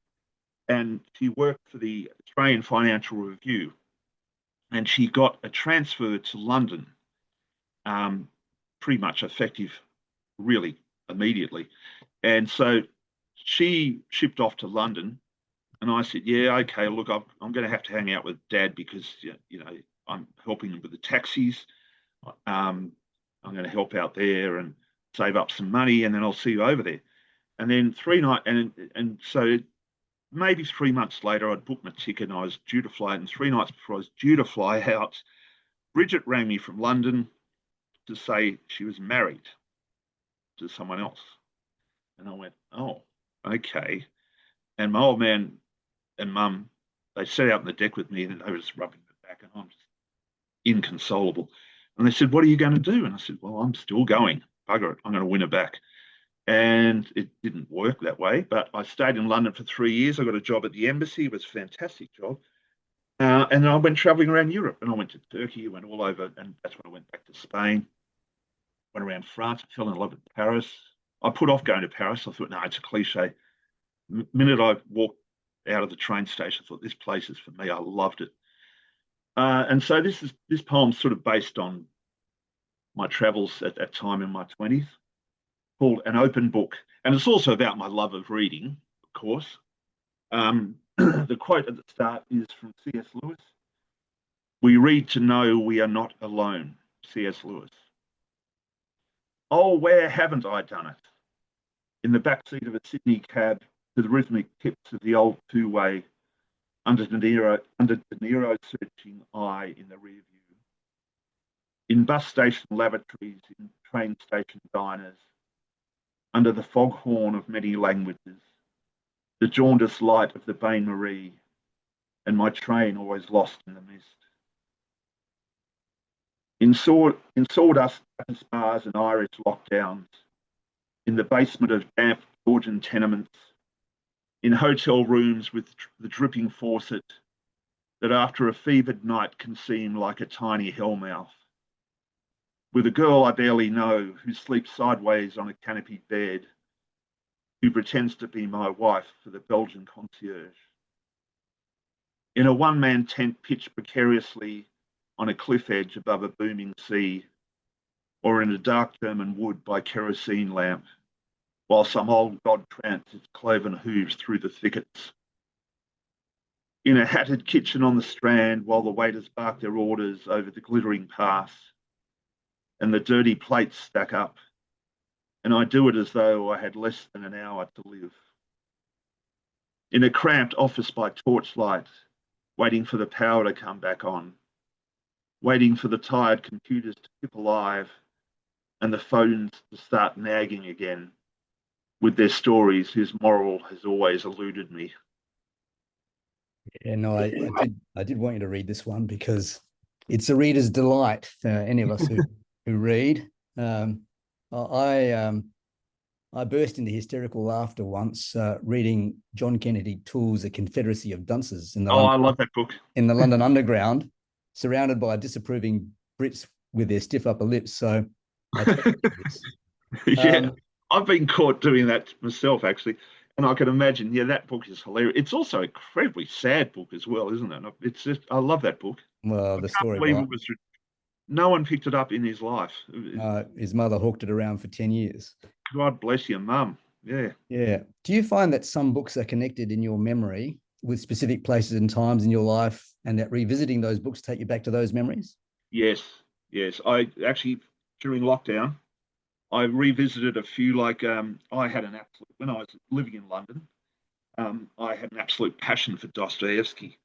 and she worked for the Australian Financial Review, and she got a transfer to London, pretty much effective really immediately. And so she shipped off to London, and I said, yeah, okay, look, I'm going to have to hang out with Dad because, I'm helping him with the taxis. I'm going to help out there and save up some money, and then I'll see you over there. And then so maybe 3 months later, I'd booked my ticket and I was due to fly out. And 3 nights before I was due to fly out, Bridget rang me from London to say she was married to someone else. And I went, oh, okay. And my old man and Mum, they sat out on the deck with me and they were just rubbing my back, and I'm just inconsolable. And they said, what are you going to do? And I said, well, I'm still going. Bugger it, I'm going to win her back. And it didn't work that way, but I stayed in London for 3 years. I got a job at the embassy. It was a fantastic job. And then I went traveling around Europe, and I went to Turkey, went all over, and that's when I went back to Spain, went around France, I fell in love with Paris. I put off going to Paris. I thought, no, it's a cliche. The minute I walked out of the train station, I thought, this place is for me. I loved it. And so this poem's sort of based on my travels at that time in my 20s, called An Open Book. And it's also about my love of reading, of course. The quote at the start is from C.S. Lewis. We read to know we are not alone, C.S. Lewis. Oh, where haven't I done it? In the backseat of a Sydney cab to the rhythmic tips of the old two-way, under De Niro's searching eye in the rear view. In bus station lavatories, in train station diners, under the foghorn of many languages, the jaundiced light of the Bain Marie, and my train always lost in the mist. In sawdust bars and Irish lockdowns, in the basement of damp Georgian tenements, in hotel rooms with the dripping faucet that after a fevered night can seem like a tiny hellmouth, with a girl I barely know who sleeps sideways on a canopied bed, who pretends to be my wife for the Belgian concierge. In a one-man tent pitched precariously on a cliff edge above a booming sea, or in a dark German wood by kerosene lamp, while some old god tramps its cloven hooves through the thickets. In a hatted kitchen on the Strand while the waiters bark their orders over the glittering path, and the dirty plates stack up, and I do it as though I had less than an hour to live. In a cramped office by torchlight, waiting for the power to come back on, waiting for the tired computers to keep alive and the phones to start nagging again with their stories whose moral has always eluded me. Yeah, no, I did want you to read this one because it's a reader's delight for any of us who read. I burst into hysterical laughter once reading John Kennedy Toole's A Confederacy of Dunces in the I love that book. In the London Underground, surrounded by disapproving Brits with their stiff upper lips. So I totally get this. Yeah, I've been caught doing that myself, actually. And I can imagine, yeah, that book is hilarious. It's also an incredibly sad book as well, isn't it? It's just, I love that book. Well, the story believe it was, no one picked it up in his life. His mother hawked it around for 10 years. God bless your mum. Yeah. Yeah. Do you find that some books are connected in your memory with specific places and times in your life, and that revisiting those books take you back to those memories? Yes. I actually, during lockdown, I revisited a few, I had an absolute, when I was living in London, I had an absolute passion for Dostoevsky.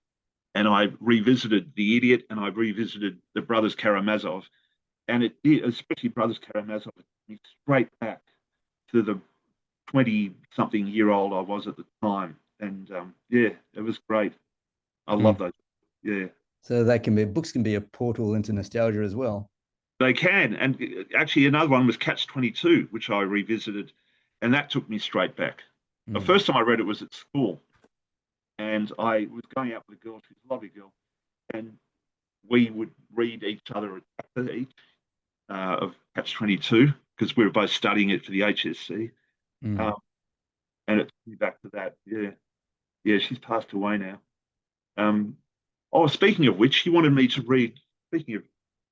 and I revisited The Idiot, and I revisited The Brothers Karamazov, and it did, especially Brothers Karamazov, it took me straight back to the 20-something-year-old I was at the time, and yeah, it was great. I love those. Yeah. So books can be a portal into nostalgia as well. They can. And actually, another one was Catch 22, which I revisited, and that took me straight back. The first time I read it was at school, and I was going out with a girl, she's a lovely girl, and we would read each other a chapter each of Catch 22 because we were both studying it for the HSC. And it took me back to that. Yeah. Yeah, she's passed away now. Oh, speaking of which, she wanted me to read, speaking of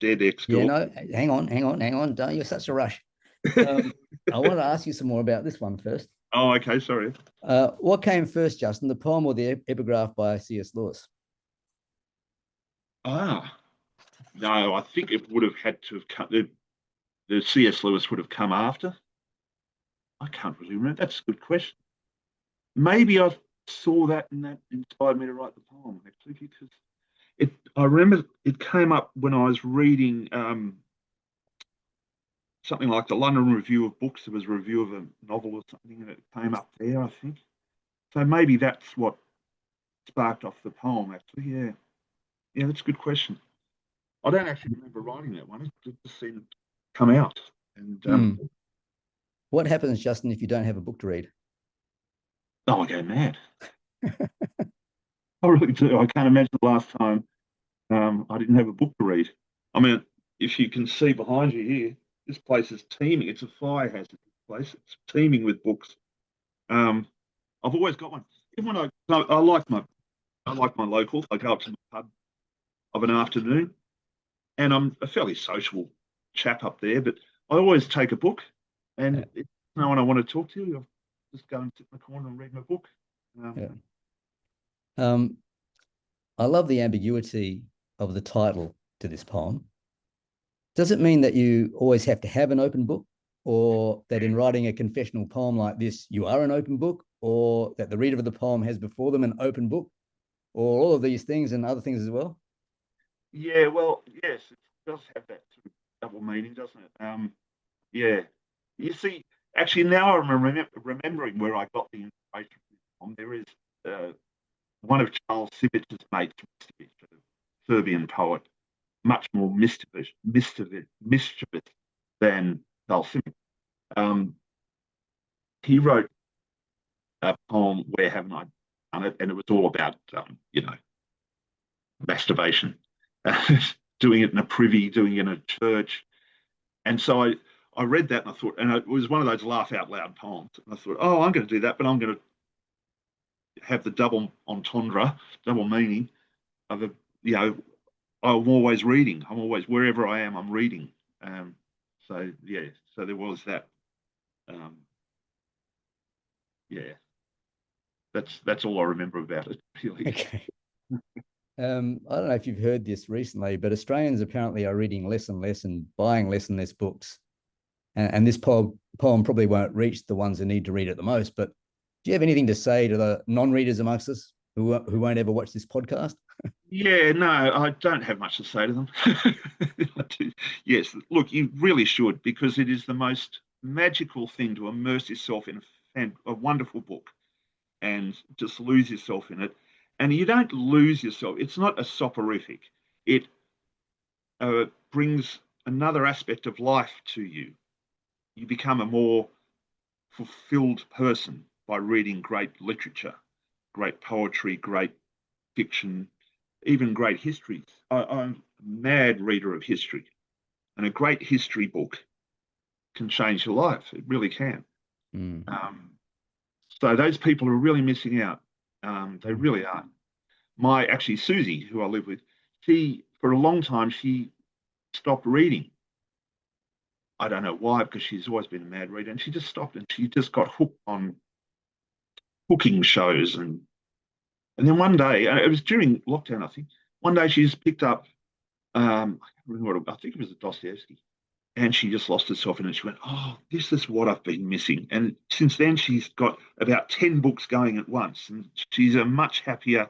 dead ex-girl. Yeah, no, hang on. Don't, you're such a rush. I want to ask you some more about this one first. Oh, okay, sorry. What came first, Justin, the poem or the epigraph by C.S. Lewis? No, I think it would have had to have come, the C.S. Lewis would have come after. I can't really remember. That's a good question. Maybe I saw that and that inspired me to write the poem, actually, because I remember it came up when I was reading something like the London Review of Books. There was a review of a novel or something, and it came up there, I think. So maybe that's what sparked off the poem, actually. Yeah. Yeah, that's a good question. I don't actually remember writing that one. It just seemed to come out. And what happens, Justin, if you don't have a book to read? Oh, I go mad. I really do. I can't imagine the last time I didn't have a book to read. I mean, if you can see behind you here, this place is teeming. It's a fire hazard place. It's teeming with books. I've always got one. Even when I like my locals. I go up to the pub of an afternoon, and I'm a fairly sociable chap up there, but I always take a book, and if no one I want to talk to, I'll just go and sit in the corner and read my book. I love the ambiguity of the title to this poem. Does it mean that you always have to have an open book, or that in writing a confessional poem like this, you are an open book, or that the reader of the poem has before them an open book, or all of these things and other things as well? Yeah, well, yes, it does have that sort of double meaning, doesn't it? Yeah. You see, actually, now I'm remembering where I got the inspiration from. There is one of Charles Simich's mates, a Serbian poet, much more mischievous than Charles Simic. He wrote a poem, Where Haven't I Done It? And it was all about, masturbation, doing it in a privy, doing it in a church. And so I read that and I thought, and it was one of those laugh out loud poems. And I thought, oh, I'm going to do that, but I'm going to have the double entendre, double meaning of I'm always reading. I'm always, wherever I am, I'm reading. So there was that. That's all I remember about it, really. Okay. I don't know if you've heard this recently, but Australians apparently are reading less and less and buying less and less books. And this poem probably won't reach the ones who need to read it the most. But do you have anything to say to the non-readers amongst us who won't ever watch this podcast? Yeah, no, I don't have much to say to them. Yes, look, you really should, because it is the most magical thing to immerse yourself in a wonderful book and just lose yourself in it. And you don't lose yourself. It's not a soporific. It brings another aspect of life to you. You become a more fulfilled person by reading great literature, great poetry, great fiction, even great histories. I'm a mad reader of history, and a great history book can change your life. It really can. So those people are really missing out. They really are. Actually, Susie, who I live with, for a long time, she stopped reading. I don't know why, because she's always been a mad reader, and she just stopped, and she just got hooked on cooking shows. And then one day, it was during lockdown, I think, one day she just picked up, I can't remember I think it was a Dostoevsky, and she just lost herself in it. She went, oh, this is what I've been missing. And since then, she's got about 10 books going at once, and she's a much happier,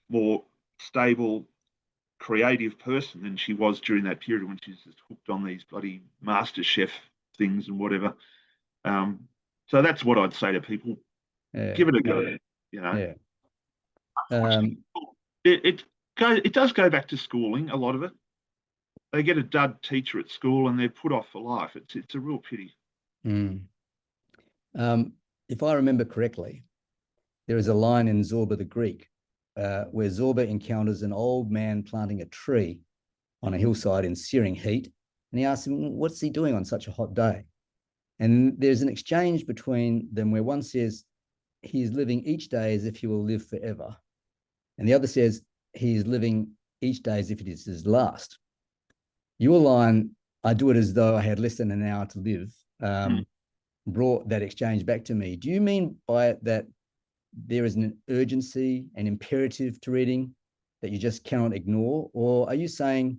more stable, creative person than she was during that period when she's just hooked on these bloody MasterChef things and whatever. So that's what I'd say to people. Yeah. Give it a go, you know. Yeah. It does go back to schooling, a lot of it. They get a dud teacher at school and they're put off for life. It's a real pity. If I remember correctly, there is a line in Zorba the Greek where Zorba encounters an old man planting a tree on a hillside in searing heat. And he asks him, what's he doing on such a hot day? And there's an exchange between them where one says he is living each day as if he will live forever. And the other says he is living each day as if it is his last. Your line, I do it as though I had less than an hour to live, brought that exchange back to me. Do you mean by it that there is an urgency, an imperative to reading that you just cannot ignore? Or are you saying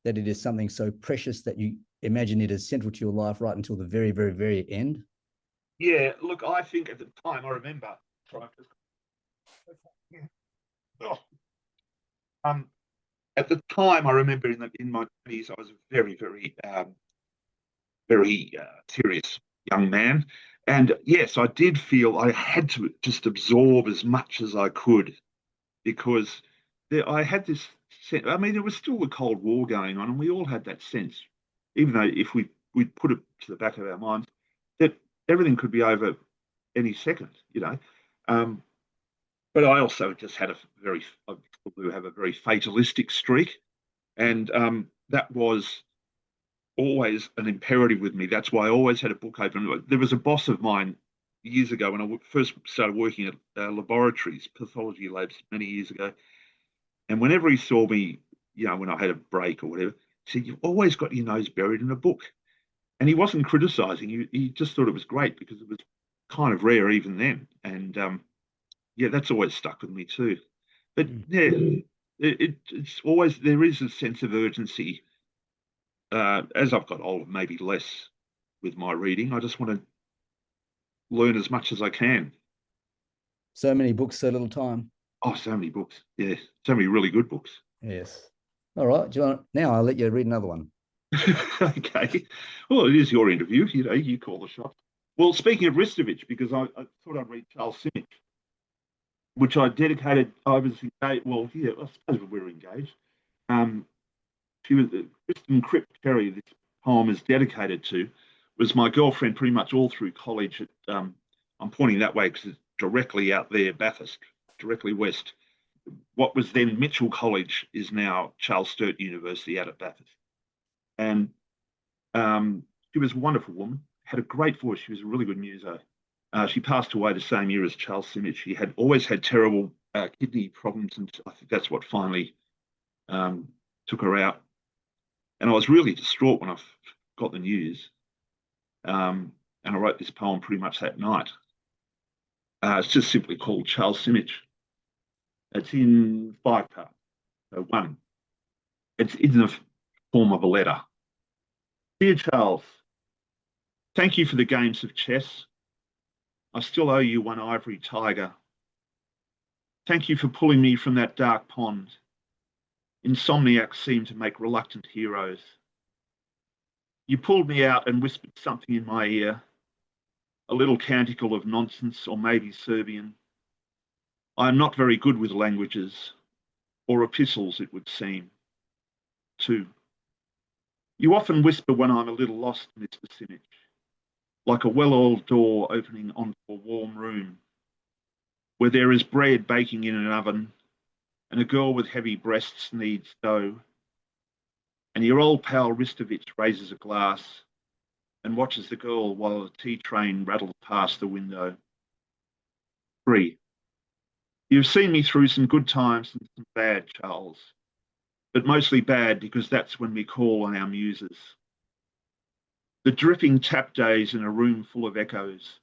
that it is something so precious that you imagine it as central to your life right until the very, very, very end? Yeah, look, I think at the time, I remember. At the time, I remember in my 20s, I was a very, very, very serious young man. And yes, I did feel I had to just absorb as much as I could because I had this sense. I mean, there was still the Cold War going on, and we all had that sense, even though if we put it to the back of our minds, that everything could be over any second, you know. But I also just had I have a very fatalistic streak, and that was always an imperative with me. That's why I always had a book open. There was a boss of mine years ago when I first started working at laboratories, pathology labs, many years ago. And whenever he saw me, you know, when I had a break or whatever, he said, "You've always got your nose buried in a book." And he wasn't criticizing. He just thought it was great because it was kind of rare even then. And yeah, that's always stuck with me too. But yeah, it's always, there is a sense of urgency. As I've got older, maybe less with my reading. I just want to learn as much as I can. So many books, so little time. Oh, so many books. Yeah, so many really good books. Yes. All right. Now I'll let you read another one. Okay. Well, it is your interview. You know, you call the shot. Well, speaking of Ristovich, because I thought I'd read Charles Simic, which I dedicated. I was engaged. Well, yeah, I suppose we were engaged. She was Kristen Crip Terry. This poem is dedicated to. Was my girlfriend pretty much all through college. I'm pointing that way because it's directly out there, Bathurst, directly west. What was then Mitchell College is now Charles Sturt University out at Bathurst. And she was a wonderful woman, had a great voice. She was a really good muso. She passed away the same year as Charles Simic. She had always had terrible kidney problems, and I think that's what finally took her out. And I was really distraught when I got the news. And I wrote this poem pretty much that night. It's just simply called Charles Simic. It's in 5 parts. So 1, it's in the form of a letter. Dear Charles, thank you for the games of chess. I still owe you one ivory tiger. Thank you for pulling me from that dark pond. Insomniacs seem to make reluctant heroes. You pulled me out and whispered something in my ear, a little canticle of nonsense or maybe Serbian. I am not very good with languages, or epistles, it would seem. 2. You often whisper when I'm a little lost, Mr. Simic, like a well-oiled door opening onto a warm room, where there is bread baking in an oven, and a girl with heavy breasts needs dough, and your old pal Ristovich raises a glass and watches the girl while the tea train rattles past the window. 3. You've seen me through some good times and some bad, Charles, but mostly bad because that's when we call on our muses. The dripping tap days in a room full of echoes,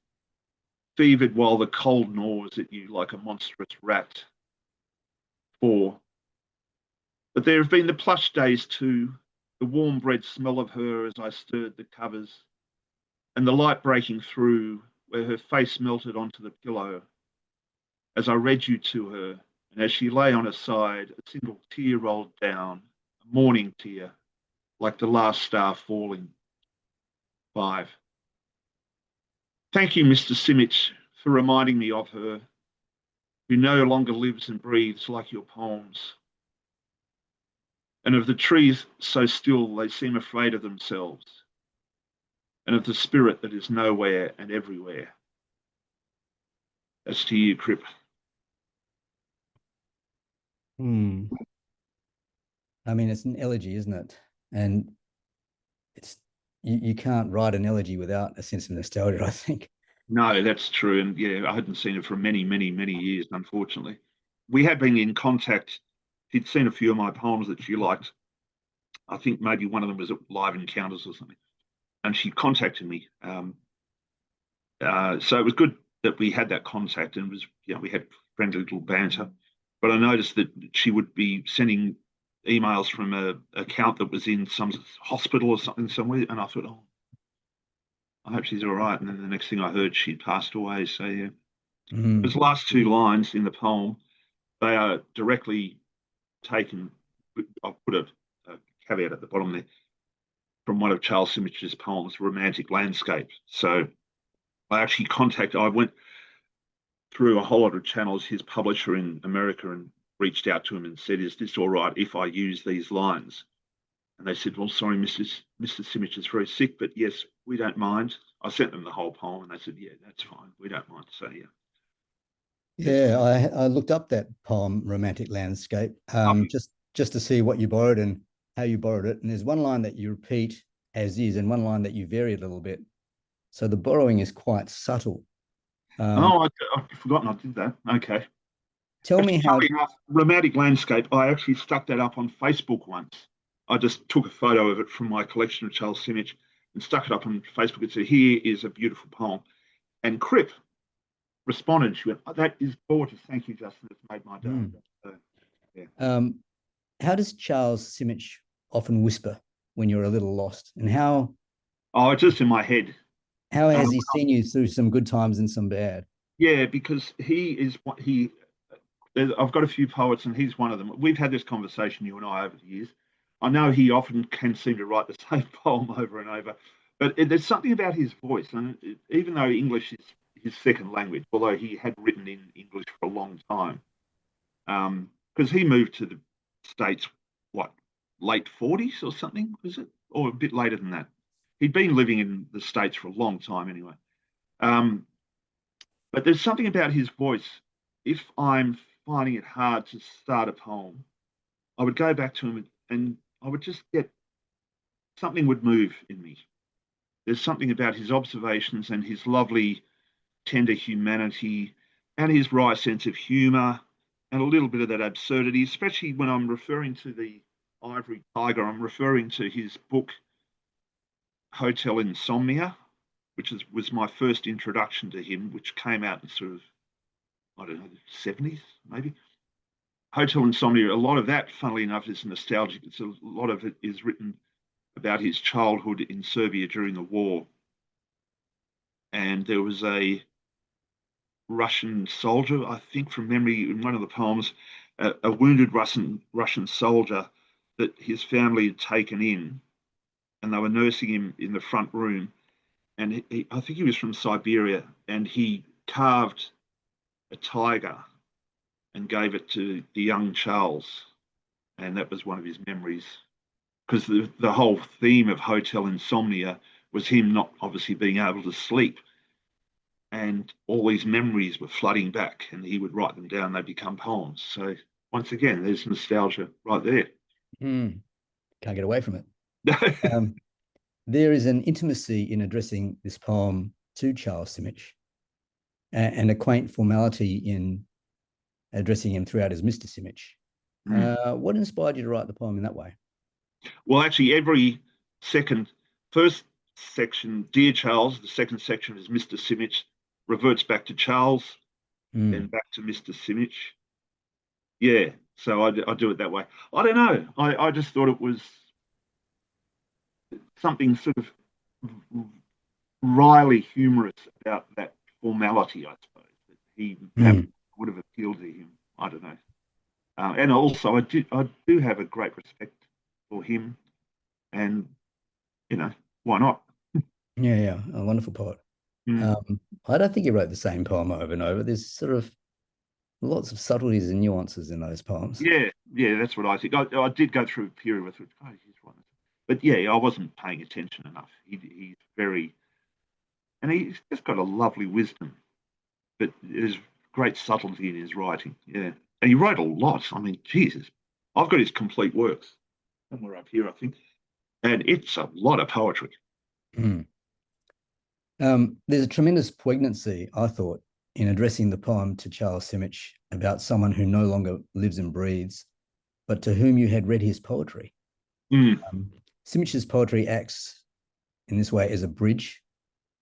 fevered while the cold gnaws at you like a monstrous rat. 4. But there have been the plush days too, the warm bread smell of her as I stirred the covers, and the light breaking through where her face melted onto the pillow as I read you to her And as she lay on her side, a single tear rolled down, a morning tear, like the last star falling. 5. Thank you, Mr. Simic, for reminding me of her, who no longer lives and breathes like your poems, and of the trees so still they seem afraid of themselves, and of the spirit that is nowhere and everywhere. That's to you, Crip. I mean, it's an elegy, isn't it? And it's you can't write an elegy without a sense of nostalgia, I think. No, that's true. And yeah, I hadn't seen it for many, many, many years, unfortunately. We had been in contact. She'd seen a few of my poems that she liked. I think maybe one of them was at Live Encounters or something. And she contacted me. So it was good that we had that contact and was, we had friendly little banter. But I noticed that she would be sending emails from a account that was in some hospital or something somewhere. And I thought, oh, I hope she's all right. And then the next thing I heard, she'd passed away. So yeah. Those last 2 lines in the poem, they are directly taken. I've put a caveat at the bottom there from one of Charles Simich's poems, Romantic Landscape. So I went through a whole lot of channels, his publisher in America, and reached out to him and said, is this all right if I use these lines? And they said, well, sorry, Mr. Simic is very sick, but yes, we don't mind. I sent them the whole poem and they said, yeah, that's fine. We don't mind. So, yeah. Yeah, I looked up that poem, Romantic Landscape, just to see what you borrowed and how you borrowed it. And there's one line that you repeat as is and one line that you vary a little bit. So the borrowing is quite subtle. I've forgotten I did that. Okay. Tell me how. Romantic Landscape, I actually stuck that up on Facebook once. I just took a photo of it from my collection of Charles Simic and stuck it up on Facebook and said, here is a beautiful poem. And Crip responded. She went, oh, that is gorgeous. Thank you, Justin. It's made my day. So, yeah. How does Charles Simic often whisper when you're a little lost? And how? Oh, just in my head. How has he seen you through some good times and some bad? Yeah, because he is what he. I've got a few poets, and he's one of them. We've had this conversation, you and I, over the years. I know he often can seem to write the same poem over and over, but there's something about his voice, and even though English is his second language, although he had written in English for a long time, because he moved to the States, what, late 40s or something, was it? Or a bit later than that. He'd been living in the States for a long time anyway. But there's something about his voice. If I'm finding it hard to start a poem, I would go back to him and I would just get something would move in me. There's something about his observations and his lovely, tender humanity and his wry sense of humour and a little bit of that absurdity, especially when I'm referring to the Ivory Tiger. I'm referring to his book, Hotel Insomnia, which was my first introduction to him, which came out in sort of, I don't know, the 70s, maybe. Hotel Insomnia, a lot of that, funnily enough, is nostalgic. It's a lot of it is written about his childhood in Serbia during the war. And there was a Russian soldier, I think from memory, in one of the poems, a wounded Russian soldier that his family had taken in, and they were nursing him in the front room. And I think he was from Siberia, and he carved a tiger and gave it to the young Charles. And that was one of his memories. Because the whole theme of Hotel Insomnia was him not obviously being able to sleep. And all these memories were flooding back, and he would write them down. They become poems. So once again, there's nostalgia right there. Can't get away from it. There is an intimacy in addressing this poem to Charles Simic and a quaint formality in addressing him throughout as Mr. Simic. What inspired you to write the poem in that way? Well, actually, every first section, Dear Charles, the second section is Mr. Simic, reverts back to Charles, then back to Mr. Simic. Yeah, so I do it that way. I don't know. I just thought it was something sort of wryly humorous about that formality, I suppose, that he would have appealed to him. I don't know. And also, I do have a great respect for him, and why not? Yeah, a wonderful poet. Mm. I don't think he wrote the same poem over and over. There's sort of lots of subtleties and nuances in those poems. Yeah, that's what I think. I did go through a period with it. Oh, he's right. But yeah, I wasn't paying attention enough. He's very, and he's just got a lovely wisdom, but there's great subtlety in his writing. Yeah, and he wrote a lot. I mean, Jesus, I've got his complete works somewhere up here, I think, and it's a lot of poetry. Mm. There's a tremendous poignancy, I thought, in addressing the poem to Charles Simic about someone who no longer lives and breathes, but to whom you had read his poetry. Mm. Simic's poetry acts in this way as a bridge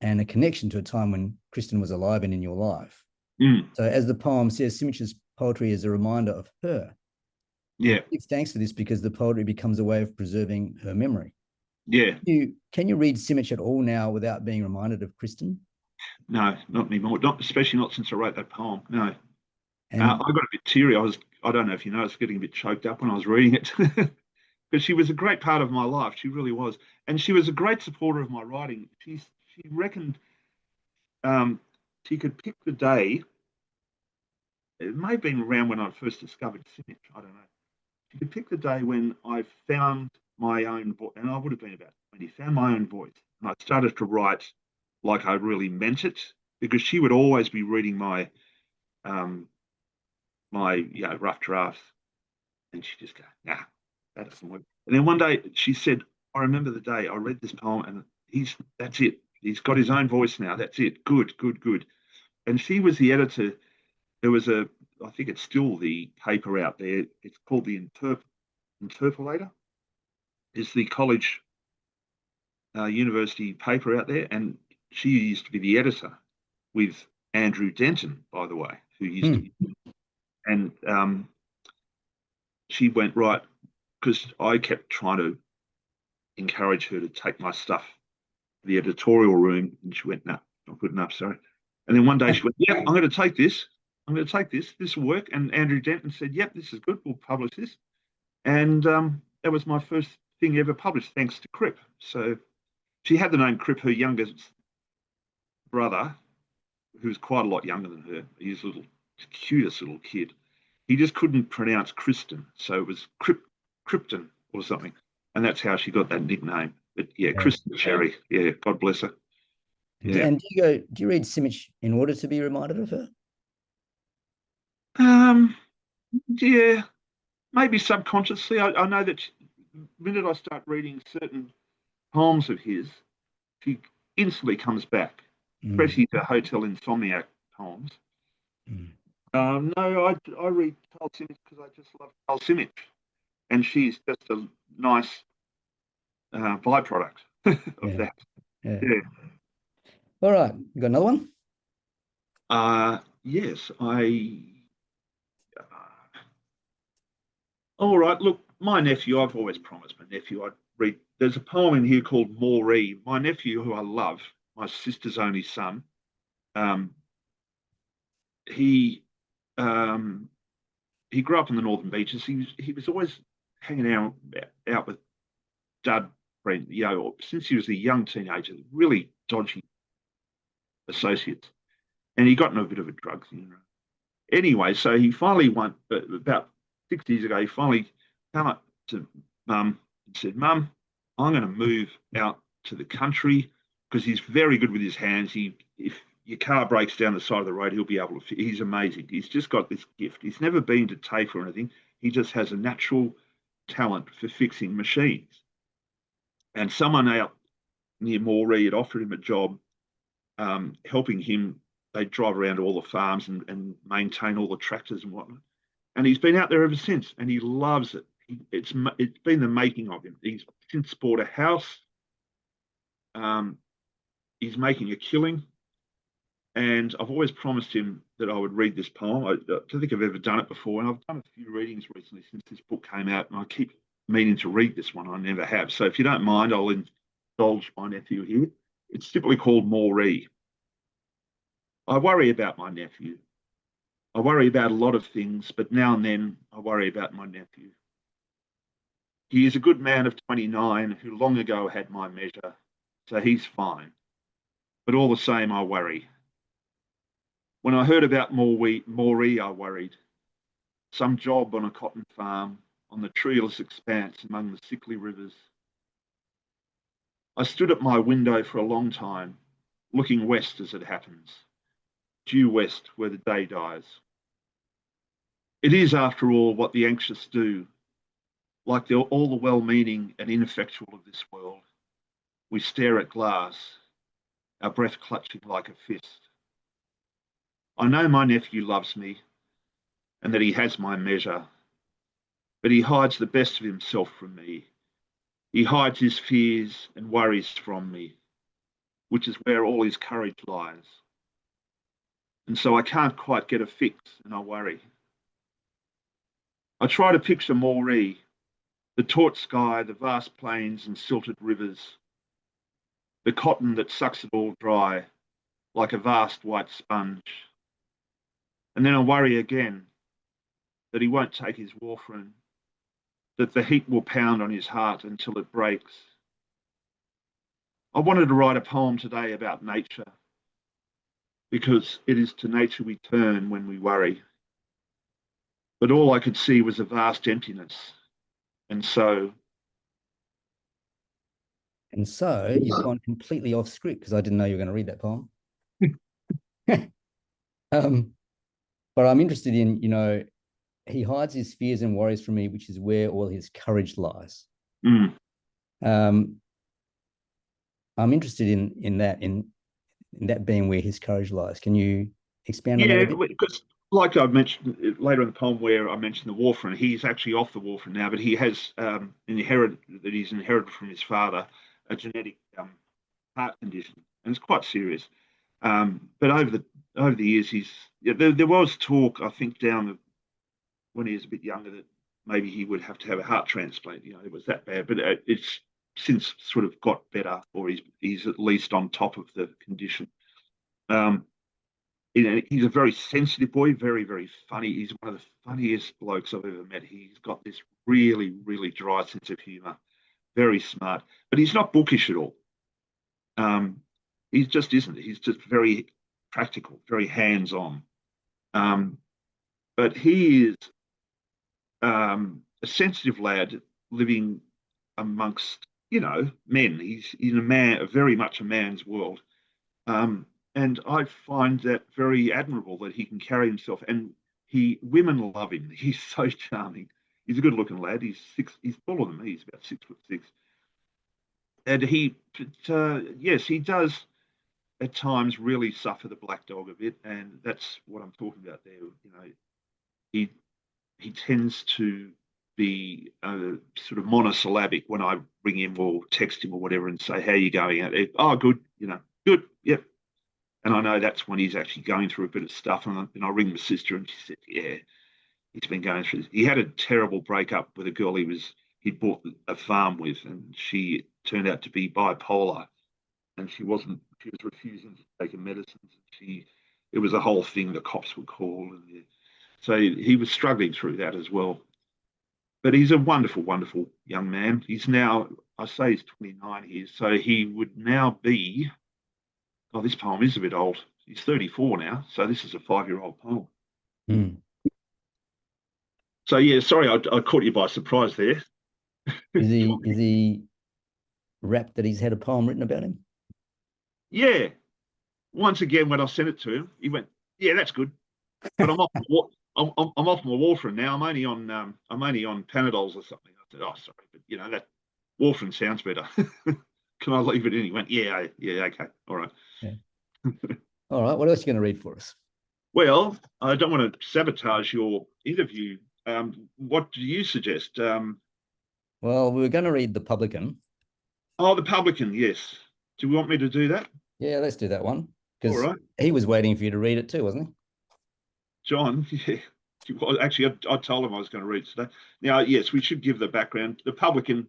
and a connection to a time when Kristen was alive and in your life. Mm. So, as the poem says, Simic's poetry is a reminder of her. Yeah, And thanks to this because the poetry becomes a way of preserving her memory. yeah. Can you read Simic at all now without being reminded of Kristen? No, not anymore. Not especially not since I wrote that poem. No, I And got a bit teary. I don't know if you know, I was getting a bit choked up when I was reading it. Because she was a great part of my life. She really was, and she was a great supporter of my writing. She reckoned um, she could pick the day. It may have been around when I first discovered Simic. I don't know. She could pick the day when I found my own voice, and I would have been about 20. Found my own voice, and I started to write like I really meant it. Because she would always be reading um, my rough drafts, and she'd just go, "Nah, that doesn't work." And then one day she said, "I remember the day I read this poem, and that's it. He's got his own voice now. That's it. Good, good, good." And she was the editor. There was I think it's still the paper out there. It's called the Interpolator. It's the college university paper out there, and she used to be the editor with Andrew Denton, by the way, who used to be. And she went right because I kept trying to encourage her to take my stuff to the editorial room, and she went, "No, not good enough, sorry." And then one day she went, "Yeah, I'm going to take this. I'm going to take this. This will work." And Andrew Denton said, "Yep, this is good. We'll publish this." And that was my first thing ever published, thanks to Crip. So she had the name Crip. Her youngest brother, who was quite a lot younger than her, he's a little cutest little kid. He just couldn't pronounce Kristen, so it was Krypton or something, and that's how she got that nickname. But yeah, yeah. Kristen Cherry. Yeah, God bless her. Yeah. And do you read Simic in order to be reminded of her? Um. Yeah. Maybe subconsciously. I know that the minute I start reading certain poems of his, she instantly comes back, Mm. especially the Hotel Insomniac poems. Mm. No, I read Carl Simic because I just love Carl Simic, and she's just a nice byproduct of Yeah, that. yeah. Yeah. All right, you got another one? Yes, I. All right, look, my nephew. I've always promised my nephew I'd read. There's a poem in here called Maureen. My nephew, who I love, my sister's only son. Um, he um, he grew up in the Northern Beaches. He was always hanging out with dud friend, since he was a young teenager, really dodgy associates, and he got in a bit of a drug thing. Anyway, so he finally went about 6 years ago. He finally came up to Mum and said, "Mum, I'm going to move out to the country," because he's very good with his hands. If your car breaks down the side of the road, he'll be able to. He's amazing. He's just got this gift. He's never been to TAFE or anything. He just has a natural talent for fixing machines. And someone out near Moree had offered him a job, helping him. They drive around to all the farms and maintain all the tractors and whatnot. And he's been out there ever since, and he loves it. It's been the making of him. He's since bought a house. Um, he's making a killing, and I've always promised him that I would read this poem. I don't think I've ever done it before, and I've done a few readings recently since this book came out, and I keep meaning to read this one. I never have. So if you don't mind, I'll indulge my nephew here. It's simply called Moree. I worry about my nephew. I worry about a lot of things, but now and then I worry about my nephew. He is a good man of 29 who long ago had my measure, so he's fine. But all the same, I worry. When I heard about Moree, I worried. Some job on a cotton farm, on the treeless expanse among the sickly rivers. I stood at my window for a long time, looking west as it happens, due west where the day dies. It is, after all, what the anxious do, like all the well-meaning and ineffectual of this world. We stare at glass, our breath clutching like a fist. I know my nephew loves me and that he has my measure, but he hides the best of himself from me. He hides his fears and worries from me, which is where all his courage lies. And so I can't quite get a fix, and I worry. I try to picture Moree, the taut sky, the vast plains and silted rivers, the cotton that sucks it all dry like a vast white sponge. And then I worry again that he won't take his warfarin, that the heat will pound on his heart until it breaks. I wanted to write a poem today about nature, because it is to nature we turn when we worry. But all I could see was a vast emptiness. And so you've gone completely off script because I didn't know you were going to read that poem. But I'm interested in, he hides his fears and worries from me, which is where all his courage lies. I'm interested in that being where his courage lies. Can you expand on that a bit? Yeah, because like I mentioned later in the poem where I mentioned the warfarin, he's actually off the warfarin now, but he has inherited from his father a genetic heart condition, and it's quite serious. But over the years, there was talk, I think, when he was a bit younger, that maybe he would have to have a heart transplant. It was that bad, but it's since sort of got better, or he's at least on top of the condition. He's a very sensitive boy, very, very funny. He's one of the funniest blokes I've ever met. He's got this really, really dry sense of humour, very smart, but he's not bookish at all. He just isn't. He's just very practical, very hands-on. But he is a sensitive lad living amongst, men. He's in very much a man's world. And I find that very admirable that he can carry himself. And women love him. He's so charming. He's a good-looking lad. He's taller than me. He's about 6'6". And yes, he does at times really suffer the black dog a bit, and that's what I'm talking about there. He tends to be sort of monosyllabic when I ring him or text him or whatever and say, "How are you going?" "Oh, good. Good. Yep." And I know that's when he's actually going through a bit of stuff. And I ring my sister, and she said, "Yeah, he's been going through this." He had a terrible breakup with a girl he'd bought a farm with, and she turned out to be bipolar, and she was refusing to take her medicines. It was a whole thing. The cops were called, and so he was struggling through that as well. But he's a wonderful, wonderful young man. He's now, I say he's 29 here, so he would now be. Oh, this poem is a bit old. He's 34 now, so this is a 5-year-old poem. So yeah, sorry, I caught you by surprise there. Is he rapt that he's had a poem written about him? Yeah. Once again, when I sent it to him, he went, "Yeah, that's good, but I'm off. I'm off my warfarin now. I'm only on Panadols or something." I said, "Oh, sorry, but that warfarin sounds better. Can I leave it in?" He went, "Yeah, okay, all right." Yeah. All right. What else are you going to read for us? Well, I don't want to sabotage your interview. What do you suggest? Well, we were going to read The Publican. Oh, The Publican, yes. Do you want me to do that? Yeah, let's do that one. Because right. He was waiting for you to read it too, wasn't he? John, yeah. Well, actually, I told him I was going to read today. Now, yes, we should give the background. The Publican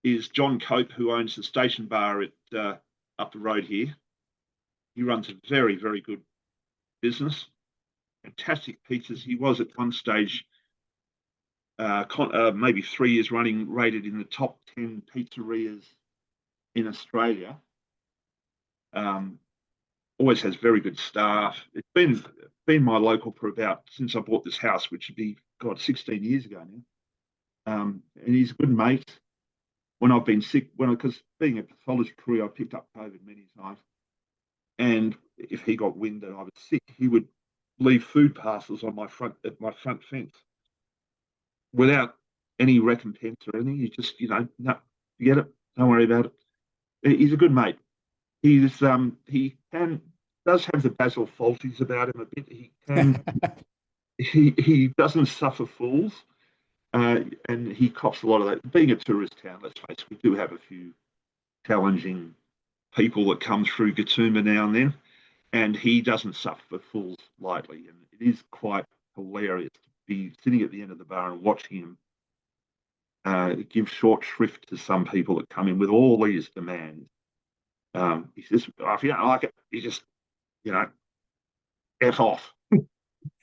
is John Cope, who owns the station bar up the road here. He runs a very, very good business. fantastic pizzas. He was at one stage, maybe 3 years running, rated in the top 10 pizzerias in Australia. Always has very good staff. It's been my local for since I bought this house, which would be 16 years ago now. And he's a good mate. When I've been sick, because being a pathology career, I picked up COVID many times. And if he got wind that I was sick, he would leave food parcels on my front fence without any recompense or anything. He just, no, forget it, don't worry about it. He's a good mate. He does have the Basil Fawlties about him a bit. He doesn't suffer fools, and he cops a lot of that. Being a tourist town, let's face it, we do have a few challenging people that come through Katoomba now and then, and he doesn't suffer fools lightly. And it is quite hilarious to be sitting at the end of the bar and watching him give short shrift to some people that come in with all these demands. He says, if you don't like it, you just, F off.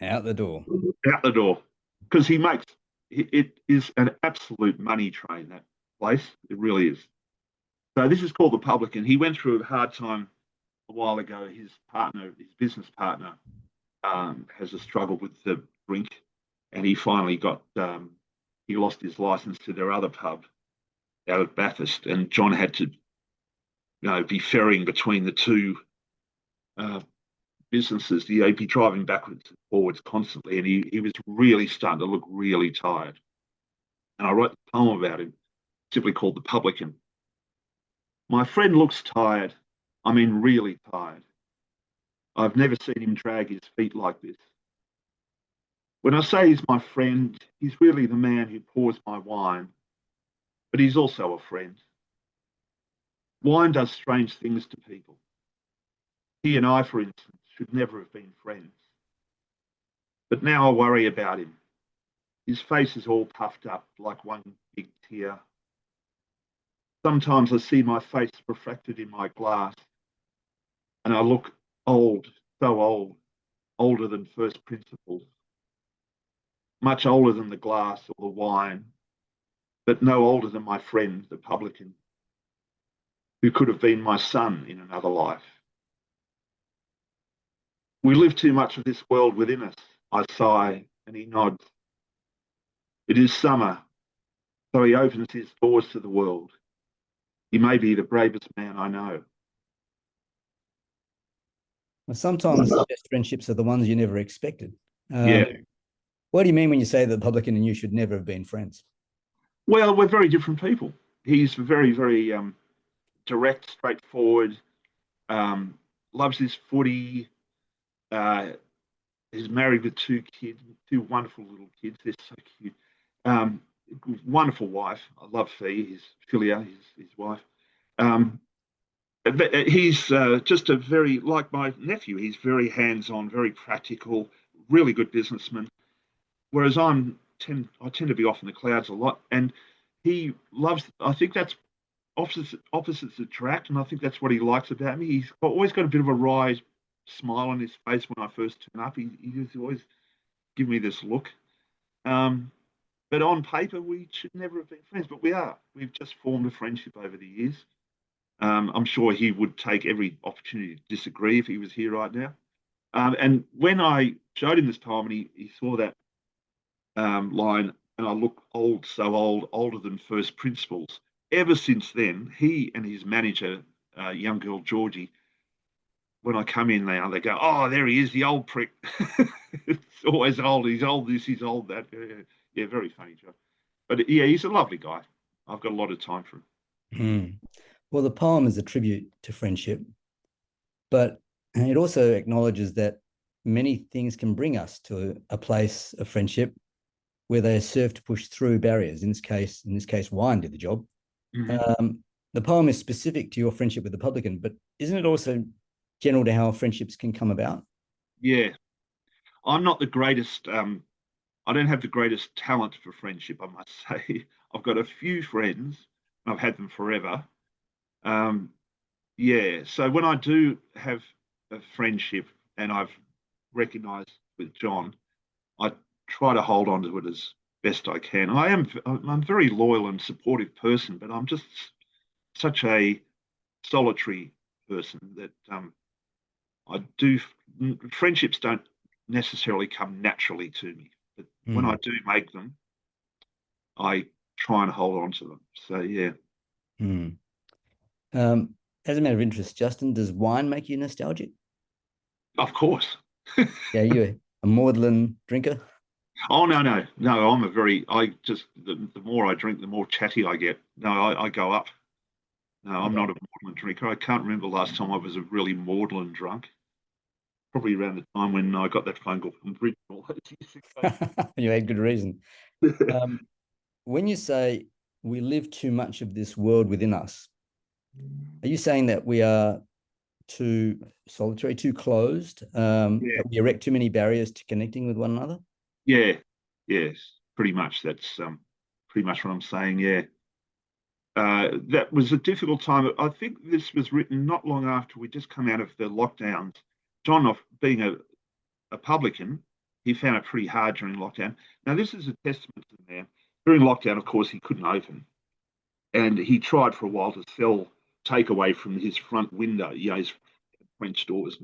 Out the door. Out the door. Because it is an absolute money train, that place. It really is. So this is called The Publican. He went through a hard time a while ago. His business partner, has a struggle with the drink, and he finally he lost his license to their other pub out at Bathurst, and John had to, be ferrying between the two businesses. He'd be driving backwards and forwards constantly, and he was really starting to look really tired. And I wrote a poem about him, simply called The Publican. My friend looks tired. I mean, really tired. I've never seen him drag his feet like this. When I say he's my friend, he's really the man who pours my wine, but he's also a friend. Wine does strange things to people. He and I, for instance, should never have been friends. But now I worry about him. His face is all puffed up like one big tear. Sometimes I see my face reflected in my glass, and I look old, so old, older than first principles, much older than the glass or the wine, but no older than my friend, the publican, who could have been my son in another life. We live too much of this world within us, I sigh, and he nods. It is summer, so he opens his doors to the world. He may be the bravest man I know. Well, sometimes the best friendships are the ones you never expected. Yeah. What do you mean when you say the publican and you should never have been friends? Well, we're very different people. He's very, very direct, straightforward, loves his footy. He's married with two two wonderful little kids. They're so cute. Wonderful wife. I love Philia, his wife. But he's just like my nephew, he's very hands-on, very practical, really good businessman. Whereas I tend to be off in the clouds a lot. And he loves, I think that's opposites attract, and I think that's what he likes about me. He's always got a bit of a wry smile on his face when I first turn up. He always give me this look. But on paper, we should never have been friends, but we are. We've just formed a friendship over the years. I'm sure he would take every opportunity to disagree if he was here right now. And when I showed him this poem and he saw that line, and I look old, so old, older than first principles, ever since then, he and his manager, young girl Georgie, when I come in now, they go, "Oh, there he is, the old prick." It's always old. He's old this, he's old that. Yeah, very funny, Joe. But yeah, he's a lovely guy. I've got a lot of time for him. Well, the poem is a tribute to friendship, but it also acknowledges that many things can bring us to a place of friendship where they serve to push through barriers. In this case, wine did the job. Mm-hmm. The poem is specific to your friendship with the publican, but isn't it also general to how friendships can come about? Yeah. I'm not the greatest, I don't have the greatest talent for friendship, I must say. I've got a few friends, and I've had them forever. Yeah, so when I do have a friendship and I've recognised with John, I try to hold on to it as best I can. I'm a very loyal and supportive person, but I'm just such a solitary person that I do friendships don't necessarily come naturally to me, but when I do make them, I try and hold on to them. So yeah. As a matter of interest, Justin, does wine make you nostalgic? Of course. Yeah, you're a maudlin drinker. Oh no! The more I drink, the more chatty I get. No, I go up. No, I'm not a maudlin drinker. I can't remember the last time I was a really maudlin drunk. Probably around the time when I got that phone call from Bridge all those years ago. You had good reason. When you say we live too much of this world within us, are you saying that we are too solitary, too closed, that we erect too many barriers to connecting with one another? Yeah, yes, pretty much. That's pretty much what I'm saying. Yeah, that was a difficult time. I think this was written not long after we just come out of the lockdowns. John, off being a publican, he found it pretty hard during lockdown. Now, this is a testament to the man. During lockdown, of course, he couldn't open, and he tried for a while to sell takeaway from his front window, his French doors,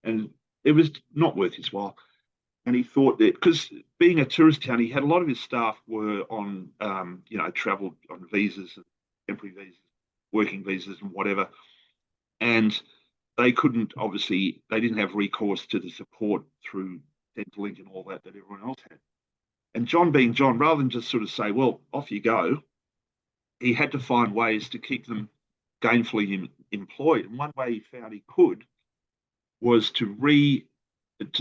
and it was not worth his while. And he thought that because being a tourist town, he had a lot of his staff were on, travel on visas, temporary visas, working visas, and whatever. And they couldn't, obviously, they didn't have recourse to the support through Centrelink and all that everyone else had. And John, being John, rather than just sort of say, well, off you go, he had to find ways to keep them gainfully employed. And one way he found he could was to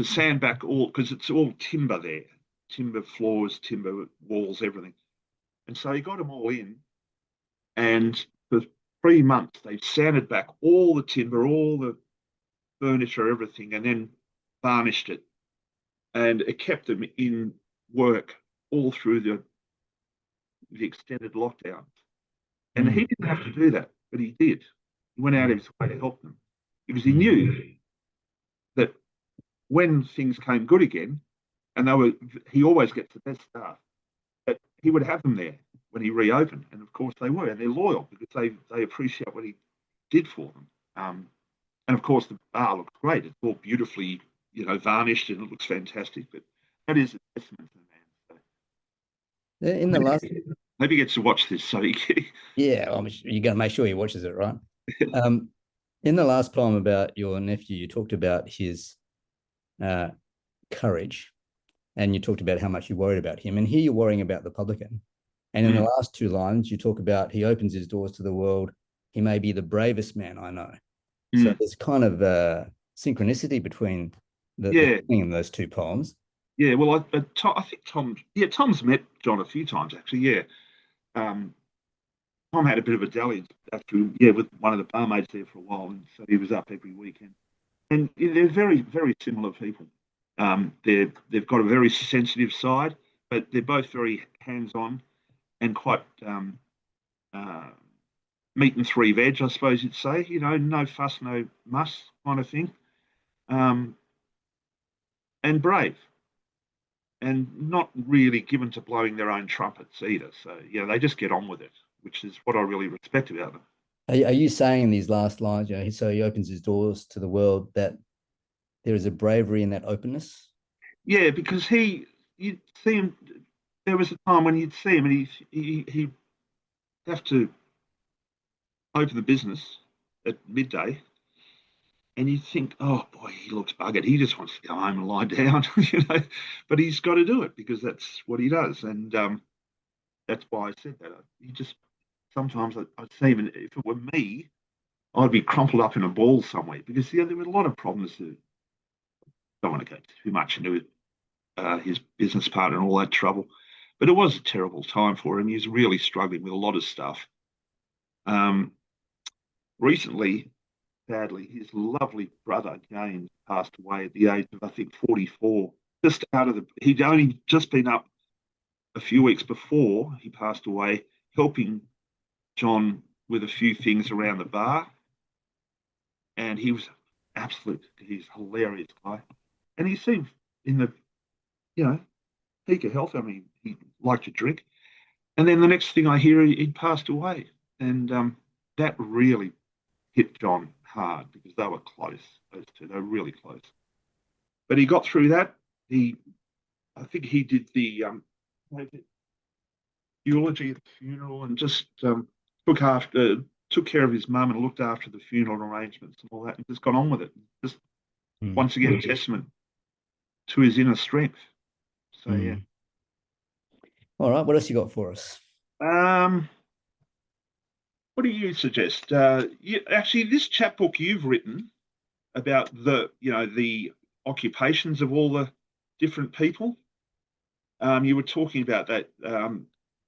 sand back all, because it's all timber there, timber floors, timber walls, everything. And so he got them all in, and for 3 months they sanded back all the timber, all the furniture, everything, and then varnished it, and it kept them in work all through the extended lockdown. And he didn't have to do that, but he did. He went out of his way to help them because he knew that when things came good again, and he always gets the best staff, that he would have them there when he reopened. And of course they were, and they're loyal because they appreciate what he did for them. And of course the bar looks great. It's all beautifully, varnished, and it looks fantastic. But that is a testament to the man. So In the last, maybe he gets to watch this, so you're going to make sure he watches it, right? In the last poem about your nephew, you talked about his courage, and you talked about how much you worried about him. And here you're worrying about the publican. And in the last two lines, you talk about he opens his doors to the world. He may be the bravest man I know. So there's kind of a synchronicity between the thing in those two poems. Yeah, well, I think Tom's met John a few times actually. Yeah, Tom had a bit of a dalliance actually. Yeah, with one of the barmaids there for a while, and so he was up every weekend. And they're very, very similar people. They've got a very sensitive side, but they're both very hands-on and quite meat and three veg, I suppose you'd say. No fuss, no muss kind of thing, and brave, and not really given to blowing their own trumpets either. So they just get on with it, which is what I really respect about them. Are you saying in these last lines, so he opens his doors to the world, that there is a bravery in that openness? Yeah, because you'd see him. There was a time when you'd see him, and he'd have to open the business at midday, and you'd think, oh boy, he looks buggered. He just wants to go home and lie down, But he's got to do it because that's what he does, and that's why I said that. Sometimes I'd see him, and if it were me, I'd be crumpled up in a ball somewhere because there were a lot of problems. Don't want to go too much into his business partner and all that trouble, but it was a terrible time for him. He was really struggling with a lot of stuff. Recently, sadly, his lovely brother James passed away at the age of, I think, 44. He'd only just been up a few weeks before he passed away, helping John with a few things around the bar. And he was he's a hilarious guy. And he seemed in the, peak of health. I mean, he liked to drink. And then the next thing I hear, he'd passed away. And that really hit John hard because they were close, those two. They were really close. But he got through that. I think he did the eulogy at the funeral and just took care of his mum and looked after the funeral arrangements and all that, and just got on with it. Just once again, a testament to his inner strength. So yeah. All right, what else you got for us? What do you suggest? Actually, this chapbook you've written about the occupations of all the different people. You were talking about that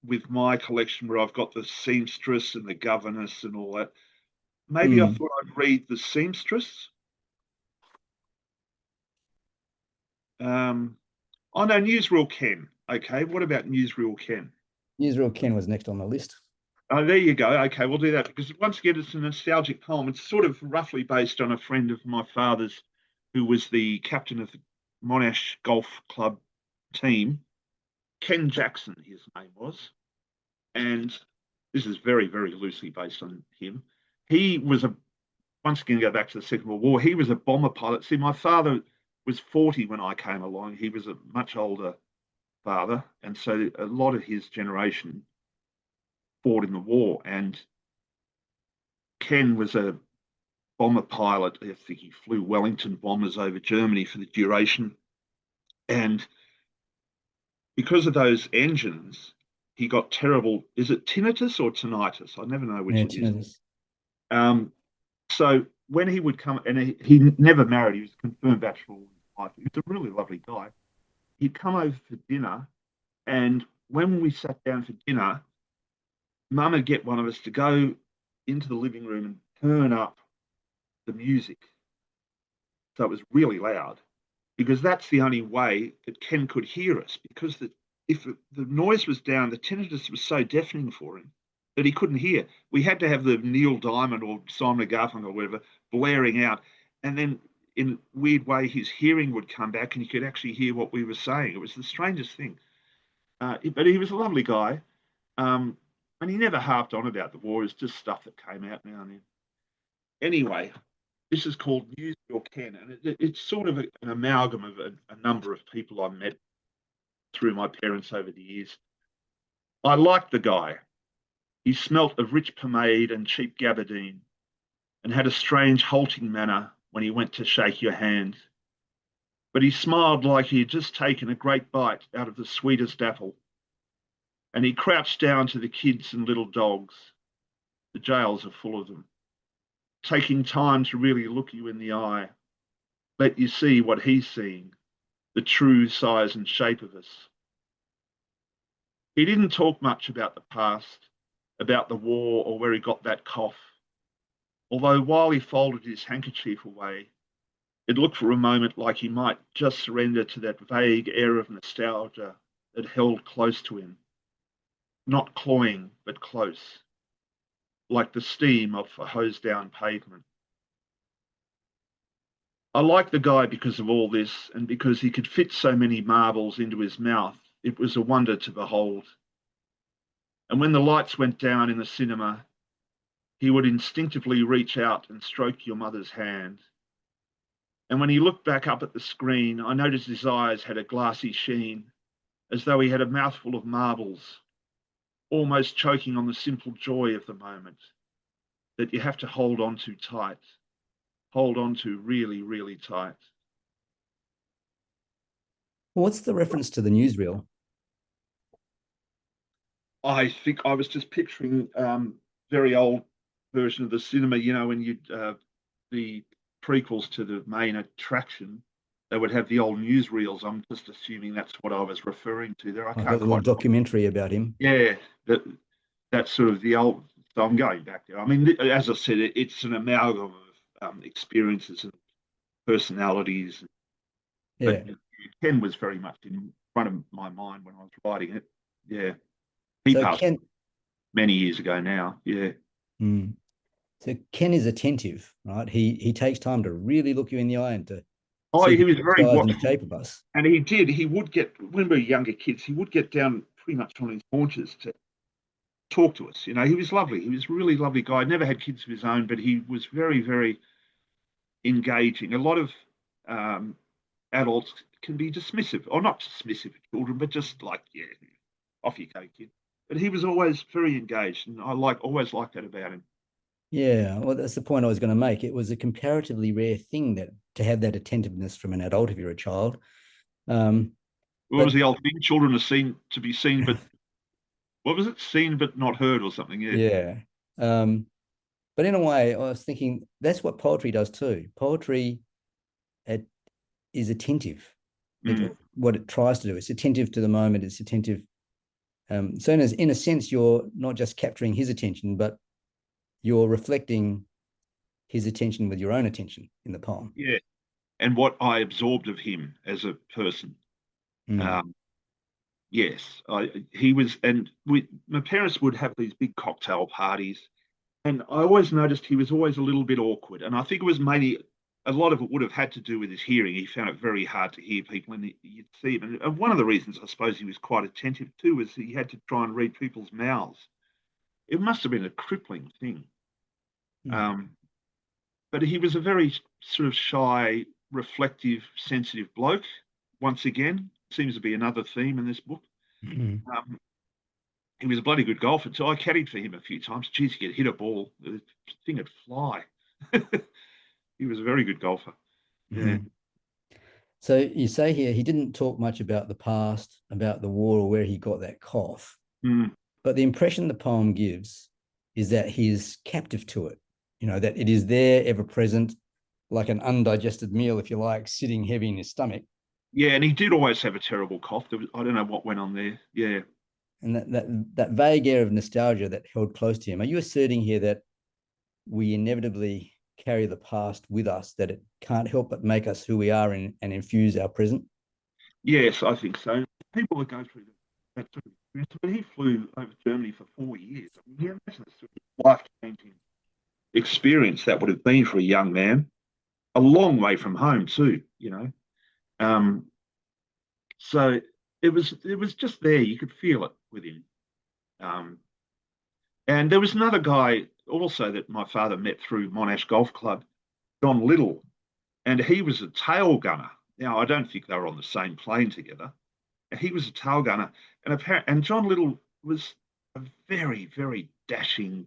with my collection where I've got the seamstress and the governess and all that. Maybe I thought I'd read the seamstress. Oh no, Newsreel Ken. Okay, what about Newsreel Ken? Newsreel Ken was next on the list. Oh, there you go. Okay, we'll do that because once again, it's a nostalgic poem. It's sort of roughly based on a friend of my father's who was the captain of the Monash Golf Club team. Ken Jackson, his name was. And this is very, very loosely based on him. He was once again, go back to the Second World War, he was a bomber pilot. See, my father was 40 when I came along. He was a much older father. And so a lot of his generation fought in the war. And Ken was a bomber pilot. I think he flew Wellington bombers over Germany for the duration. And because of those engines, he got terrible, is it tinnitus or tinnitus? I never know which it is. So when he would come, and he never married, he was a confirmed bachelor all his life. He was a really lovely guy. He'd come over for dinner, and when we sat down for dinner, Mum would get one of us to go into the living room and turn up the music. So it was really loud, because that's the only way that Ken could hear us, because if the noise was down, the tinnitus was so deafening for him that he couldn't hear. We had to have the Neil Diamond or Simon & Garfunkel or whatever blaring out. And then in a weird way, his hearing would come back and he could actually hear what we were saying. It was the strangest thing. But he was a lovely guy. And he never harped on about the war. It's just stuff that came out now and then. Anyway, this is called Newsreel Ken. And it's sort of an amalgam of a number of people I met through my parents over the years. I liked the guy. He smelt of rich pomade and cheap gabardine, and had a strange halting manner when he went to shake your hand. But he smiled like he had just taken a great bite out of the sweetest apple. And he crouched down to the kids and little dogs. The jails are full of them. Taking time to really look you in the eye. Let you see what he's seeing, the true size and shape of us. He didn't talk much about the past, about the war or where he got that cough. Although while he folded his handkerchief away, it looked for a moment like he might just surrender to that vague air of nostalgia that held close to him. Not cloying, but close, like the steam off a hosed-down pavement. I like the guy because of all this, and because he could fit so many marbles into his mouth. It was a wonder to behold. And when the lights went down in the cinema, he would instinctively reach out and stroke your mother's hand. And when he looked back up at the screen, I noticed his eyes had a glassy sheen, as though he had a mouthful of marbles, almost choking on the simple joy of the moment that you have to hold on to tight, hold on to really, really tight. What's the reference to the newsreel? I think I was just picturing very old version of the cinema, when you'd the prequels to the main attraction, they would have the old newsreels. I'm just assuming that's what I was referring to there. I can't quite. A little documentary about him. Yeah, that's sort of the old. So I'm going back there. I mean, as I said, it's an amalgam of experiences and personalities. Yeah. But Ken was very much in front of my mind when I was writing it. Yeah. He passed many years ago now. Yeah. So Ken is attentive, right? He takes time to really look you in the eye and to Oh, See he the was very size and watchful. shape of us. And he did. He would get, when we were younger kids, he would get down pretty much on his haunches to talk to us. You know, he was lovely. He was a really lovely guy. Never had kids of his own, but he was very, very engaging. A lot of um, adults can be dismissive, or not dismissive of children, but just like, yeah, off you go, kid. But he was always very engaged, and I always liked that about him. Yeah, well, that's the point I was going to make. It was a comparatively rare thing that to have that attentiveness from an adult if you're a child. What But was the old thing? Children are seen to be seen, but what was it? Seen but not heard, or something. Yeah. yeah, um, but in a way, I was thinking that's what poetry does too. Poetry it, is attentive. Mm. What it tries to do. It's attentive to the moment. It's attentive. So in a sense, you're not just capturing his attention, but you're reflecting his attention with your own attention in the poem. Yeah. And what I absorbed of him as a person. Mm. Um, yes, he was, and my parents would have these big cocktail parties, and I always noticed he was always a little bit awkward. And I think it was mainly a lot of it would have had to do with his hearing. He found it very hard to hear people, and you'd see him. And one of the reasons I suppose he was quite attentive too was he had to try and read people's mouths. It must have been a crippling thing. Mm. Um, but he was a very sort of shy, reflective, sensitive bloke. Once again, seems to be another theme in this book. Mm. Um, he was a bloody good golfer, so I caddied for him a few times. Geez, he could hit a ball, the thing would fly. He was a very good golfer. Yeah. Mm. So you say here he didn't talk much about the past, about the war, or where he got that cough. Mm. But the impression the poem gives is that he is captive to it. You know, that it is there, ever present, like an undigested meal, if you like, sitting heavy in his stomach. Yeah, and he did always have a terrible cough. I don't know what went on there. Yeah. And that vague air of nostalgia that held close to him. Are you asserting here that we inevitably carry the past with us, that it can't help but make us who we are and infuse our present? Yes, I think so. People that go through that sort of experience, but he flew over Germany for 4 years. I mean, yeah, imagine the sort of life-changing experience that would have been for a young man. A long way from home too, you know. Um, so it was just there. You could feel it with him. Um, and there was another guy also that my father met through Monash Golf Club, John Little, and he was a tail gunner. Now I don't think they were on the same plane together. He was a tail gunner, and John Little was a very very dashing,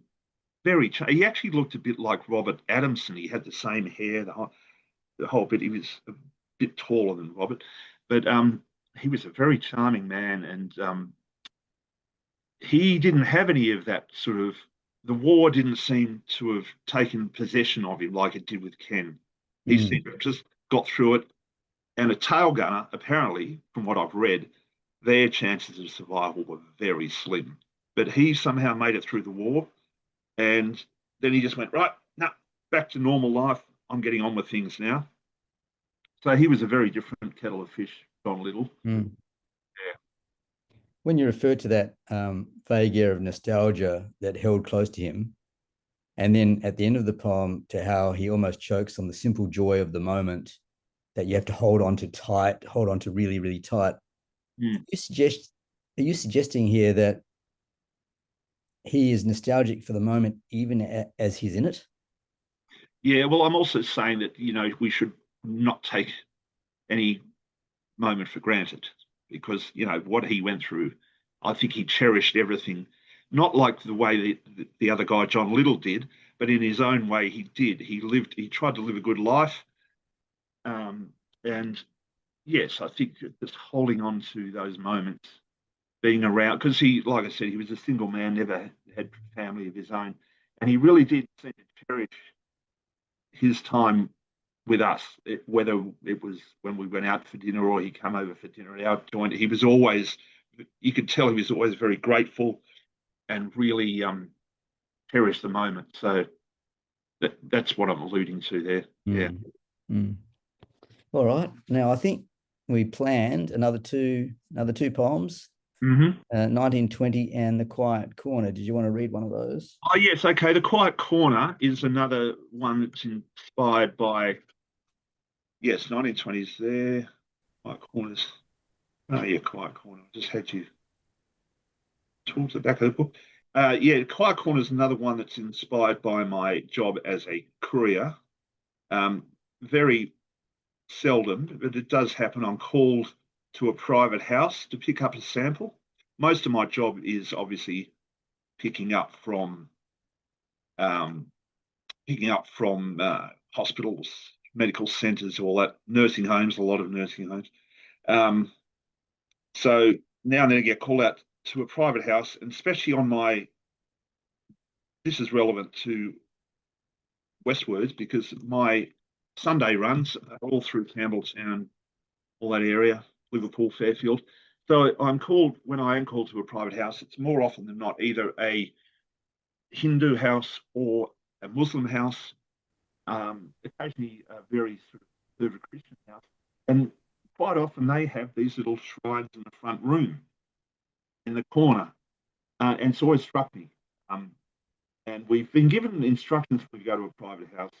he actually looked a bit like Robert Adamson. He had the same hair, the whole bit. He was a bit taller than Robert, but he was a very charming man, and he didn't have any of that sort of. The war didn't seem to have taken possession of him like it did with Ken. He Mm. seemed to have just got through it. And a tail gunner, apparently, from what I've read, their chances of survival were very slim. But he somehow made it through the war, and then he just went right, no, back to normal life. I'm getting on with things now. So he was a very different kettle of fish, John Little. Mm. Yeah. When you refer to that vague air of nostalgia that held close to him, and then at the end of the poem, to how he almost chokes on the simple joy of the moment that you have to hold on to tight, hold on to really, really tight. Mm. Are you suggesting here that he is nostalgic for the moment, even as he's in it? Yeah, well, I'm also saying that, we should not take any moment for granted because, what he went through, I think he cherished everything, not like the way the other guy, John Little, did, but in his own way, he did. He tried to live a good life. And yes, I think just holding on to those moments, being around, because like I said, he was a single man, never had family of his own. And he really did seem to cherish his time with us, whether it was when we went out for dinner or he came over for dinner at our joint. He was always, you could tell he was always very grateful and really cherished the moment. So that's what I'm alluding to there. Yeah. Mm. Mm. All right. Now I think we planned another two poems, Mm-hmm. 1920 and The Quiet Corner. Did you want to read one of those? Oh, yes. Okay. The Quiet Corner is another one that's inspired by, yes, 1920s there. Quiet Corners. Oh, yeah, Quiet Corner. I just had you towards the back of the book. Yeah, Quiet Corner is another one that's inspired by my job as a courier. Very seldom, but it does happen. I'm called to a private house to pick up a sample. Most of my job is obviously picking up from um, hospitals, medical centres, all that, nursing homes, a lot of nursing homes. So now and then I get called out to a private house, and especially on this is relevant to WestWords because my Sunday runs are all through Campbelltown, all that area, Liverpool, Fairfield. So when I am called to a private house, it's more often than not either a Hindu house or a Muslim house, occasionally a very sort of conservative Christian house. And quite often they have these little shrines in the front room, in the corner. And it's always struck me. And we've been given instructions when we go to a private house.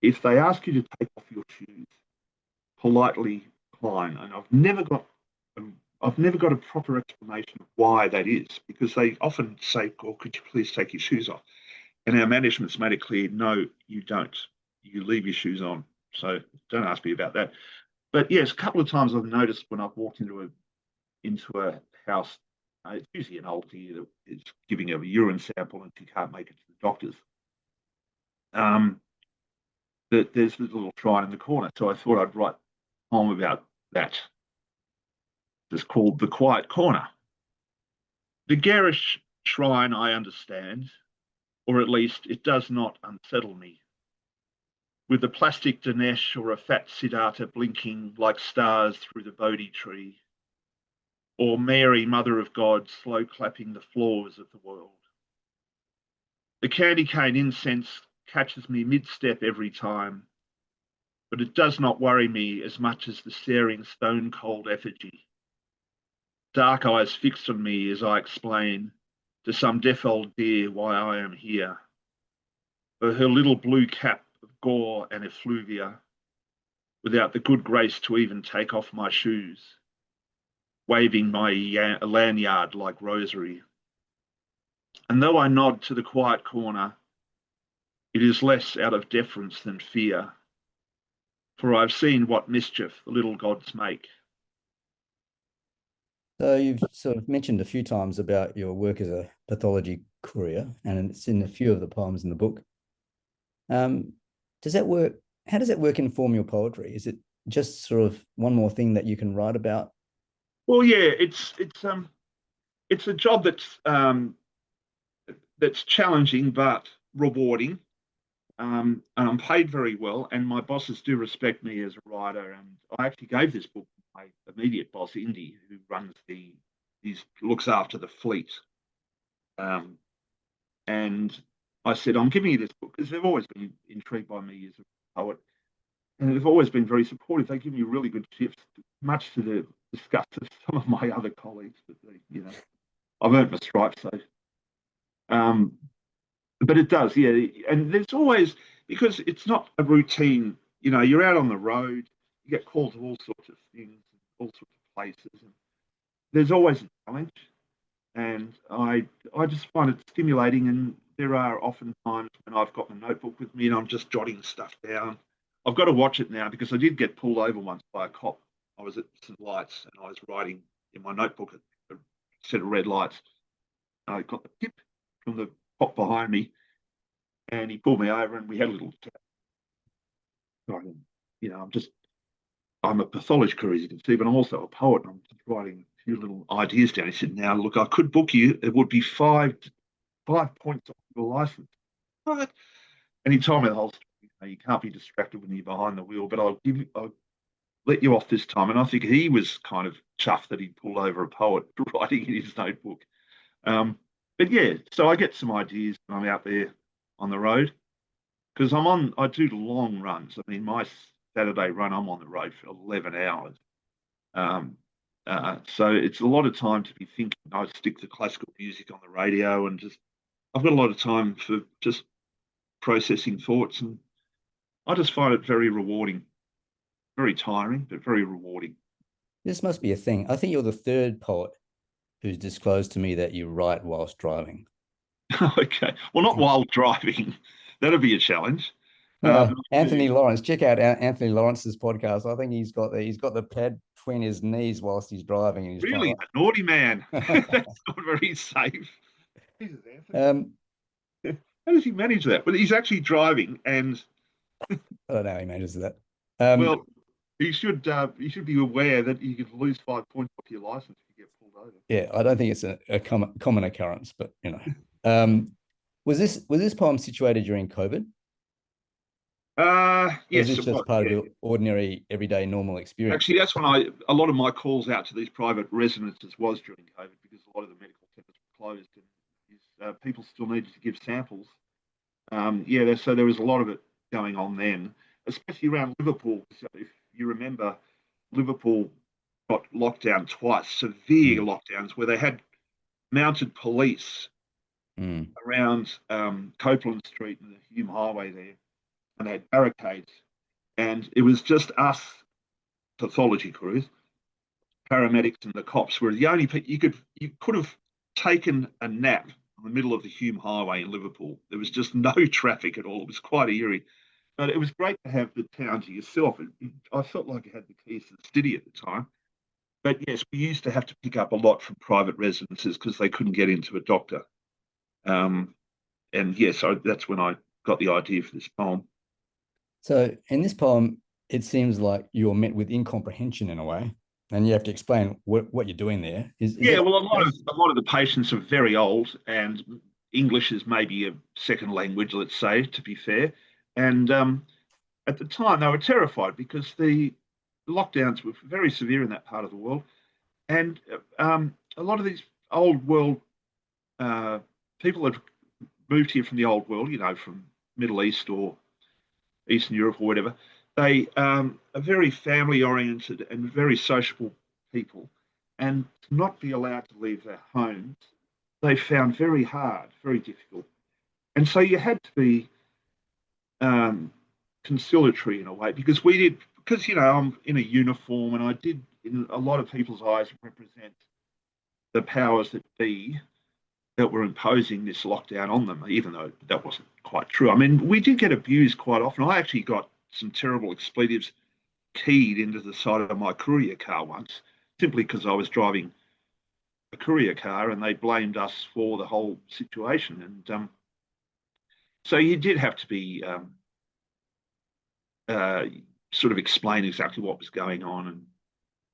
If they ask you to take off your shoes, politely decline. And I've never got a proper explanation of why that is, because they often say, "Well, could you please take your shoes off?" And our management's made it clear, no, you don't. You leave your shoes on. So don't ask me about that. But yes, a couple of times I've noticed when I've walked into a house, it's usually an old lady that is giving a urine sample and she can't make it to the doctors. That there's this little shrine in the corner. So I thought I'd write a poem about that. It's called The Quiet Corner. The garish shrine I understand, or at least it does not unsettle me. With a plastic Dinesh or a fat Siddhartha blinking like stars through the Bodhi tree, or Mary, Mother of God, slow clapping the floors of the world. The candy cane incense catches me mid-step every time, but it does not worry me as much as the staring stone-cold effigy. Dark eyes fixed on me as I explain to some deaf old dear why I am here. For her little blue cap of gore and effluvia, without the good grace to even take off my shoes, waving my lanyard like rosary. And though I nod to the quiet corner, it is less out of deference than fear, for I've seen what mischief the little gods make. So you've sort of mentioned a few times about your work as a pathology courier, and it's in a few of the poems in the book. Does that work? How does that work inform your poetry? Is it just sort of one more thing that you can write about? Well, yeah, it's a job that's challenging but rewarding. And I'm paid very well, and my bosses do respect me as a writer. And I actually gave this book to my immediate boss, Indy, who looks after the fleet. And I said, I'm giving you this book because they've always been intrigued by me as a poet, and they've always been very supportive. They give me really good tips, much to the disgust of some of my other colleagues. But I've earned my stripes, so. But it does, yeah. And there's always, because it's not a routine, you're out on the road, you get called to all sorts of things, all sorts of places. And there's always a challenge. And I just find it stimulating. And there are often times when I've got my notebook with me and I'm just jotting stuff down. I've got to watch it now because I did get pulled over once by a cop. I was at St. Lights and I was writing in my notebook a set of red lights. And I got the tip from the cop behind me, and he pulled me over and we had a little chat. I'm a pathology career, as you can see, but I'm also a poet, and I'm just writing a few little ideas down. He said, "Now, look, I could book you. It would be five points off your license." What? And he told me the whole story. You can't be distracted when you're behind the wheel, but I'll let you off this time. And I think he was kind of chuffed that he'd pulled over a poet writing in his notebook. But yeah, so I get some ideas when I'm out there on the road, because I do long runs. I mean, my Saturday run, I'm on the road for 11 hours. So it's a lot of time to be thinking. I stick to classical music on the radio, and I've got a lot of time for just processing thoughts, and I just find it very rewarding. very tiring, but very rewarding. This must be a thing. I think you're the third poet who's disclosed to me that you write whilst driving. Okay. Well, not while driving. That'd be a challenge. Anthony Lawrence, check out Anthony Lawrence's podcast. I think he's got the pad between his knees whilst he's driving, and he's really the naughty man. That's not very safe. Jesus, Anthony. How does he manage that? But he's actually driving, and I don't know how he manages that. Well, you should be aware that you could lose 5 points off your license if you get pulled over. Yeah, I don't think it's a common occurrence, but was this poem situated during COVID? Yes, it was just part of your ordinary, everyday, normal experience? Actually, that's when a lot of my calls out to these private residences was during COVID, because a lot of the medical centres were closed, and people still needed to give samples. So there was a lot of it going on then, especially around Liverpool. So if you remember, Liverpool got locked down twice, severe lockdowns, where they had mounted police around Copeland Street and the Hume Highway there, and they had barricades, and it was just us pathology crews, paramedics, and the cops were the only people. You could have taken a nap in the middle of the Hume Highway in Liverpool. There was just no traffic at all. It was quite eerie, but it was great to have the town to yourself. I felt like I had the keys to the city at the time. But yes, we used to have to pick up a lot from private residences because they couldn't get into a doctor. And yes, that's when I got the idea for this poem. So in this poem, it seems like you're met with incomprehension in a way, and you have to explain what you're doing there. Well, a lot of the patients are very old, and English is maybe a second language, let's say, to be fair. And at the time, they were terrified because the lockdowns were very severe in that part of the world, and a lot of these old world people had moved here from the old world, from Middle East or Eastern Europe or whatever. They are very family oriented and very sociable people, and to not be allowed to leave their homes, they found very hard, very difficult. And so you had to be conciliatory in a way, because I'm in a uniform, and I did, in a lot of people's eyes, represent the powers that be that were imposing this lockdown on them, even though that wasn't quite true. I mean, we did get abused quite often. I actually got some terrible expletives keyed into the side of my courier car once, simply because I was driving a courier car, and they blamed us for the whole situation. And so you did have to be sort of explain exactly what was going on. And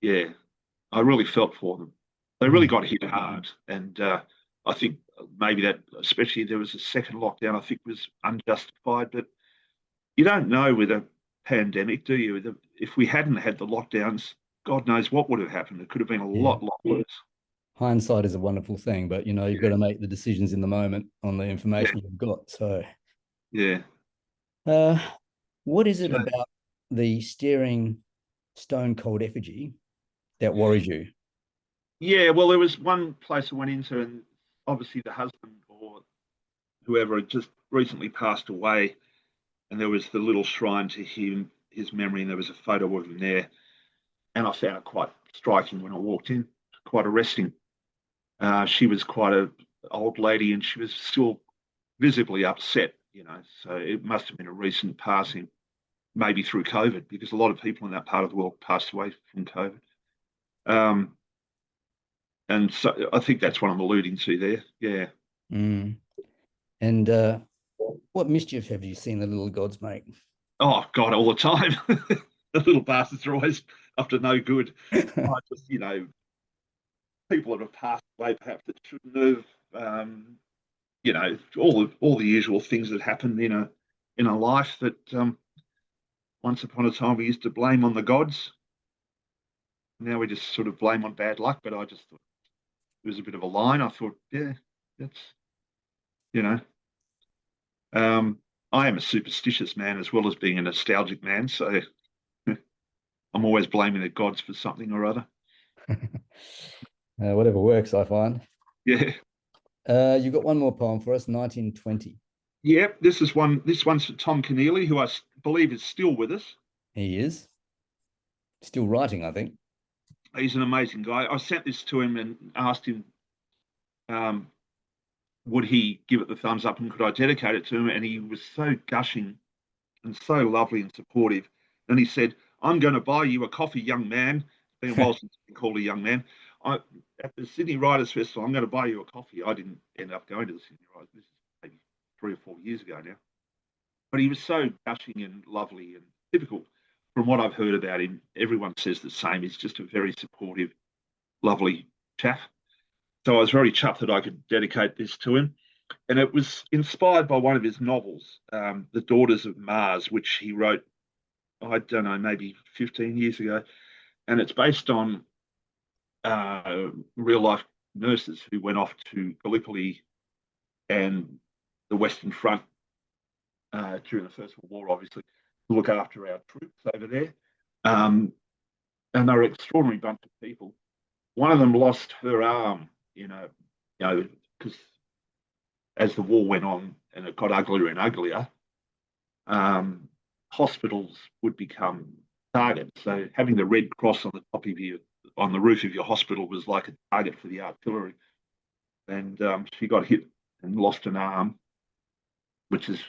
yeah, I really felt for them. They really got hit hard, and I think maybe that, especially there was a second lockdown, I think was unjustified. But you don't know with a pandemic, do you? If we hadn't had the lockdowns, God knows what would have happened. It could have been a lot worse. Hindsight is a wonderful thing, but you've got to make the decisions in the moment on the information you've got. So what is it about the staring stone cold effigy that worries you? Yeah, well, there was one place I went into, and obviously the husband or whoever had just recently passed away, and there was the little shrine to his memory, and there was a photo of him there, and I found it quite striking when I walked in, quite arresting. She was quite an old lady, and she was still visibly upset, so it must have been a recent passing, maybe through COVID, because a lot of people in that part of the world passed away from COVID. And so I think that's what I'm alluding to there. Yeah. And what mischief have you seen the little gods make? Oh, God, all the time. The little bastards are always up to no good. People that have passed away perhaps that shouldn't have, all the usual things that happen in a life that once upon a time we used to blame on the gods. Now we just sort of blame on bad luck, but I just thought it was a bit of a line. I thought, yeah, that's, I am a superstitious man as well as being a nostalgic man, so I'm always blaming the gods for something or other. Whatever works, I find. Yeah. You've got one more poem for us, 1920. Yep, this one's for Tom Keneally, who I believe is still with us. He is. Still writing, I think. He's an amazing guy. I sent this to him and asked him, would he give it the thumbs up and could I dedicate it to him? And he was so gushing and so lovely and supportive. And he said, I'm going to buy you a coffee, young man. It's been a while since been called a young man. At the Sydney Writers Festival, I'm going to buy you a coffee. I didn't end up going to the Sydney Writers. This is maybe 3 or 4 years ago now. But he was so gushing and lovely and typical. From what I've heard about him, everyone says the same. He's just a very supportive, lovely chap. So I was very chuffed that I could dedicate this to him. And it was inspired by one of his novels, The Daughters of Mars, which he wrote, I don't know, maybe 15 years ago. And it's based on real life nurses who went off to Gallipoli and the Western Front during the First World War, obviously, to look after our troops over there. And they were an extraordinary bunch of people. One of them lost her arm, because as the war went on and it got uglier and uglier, hospitals would become targets. So having the Red Cross on the roof of your hospital was like a target for the artillery. And she got hit and lost an arm, which is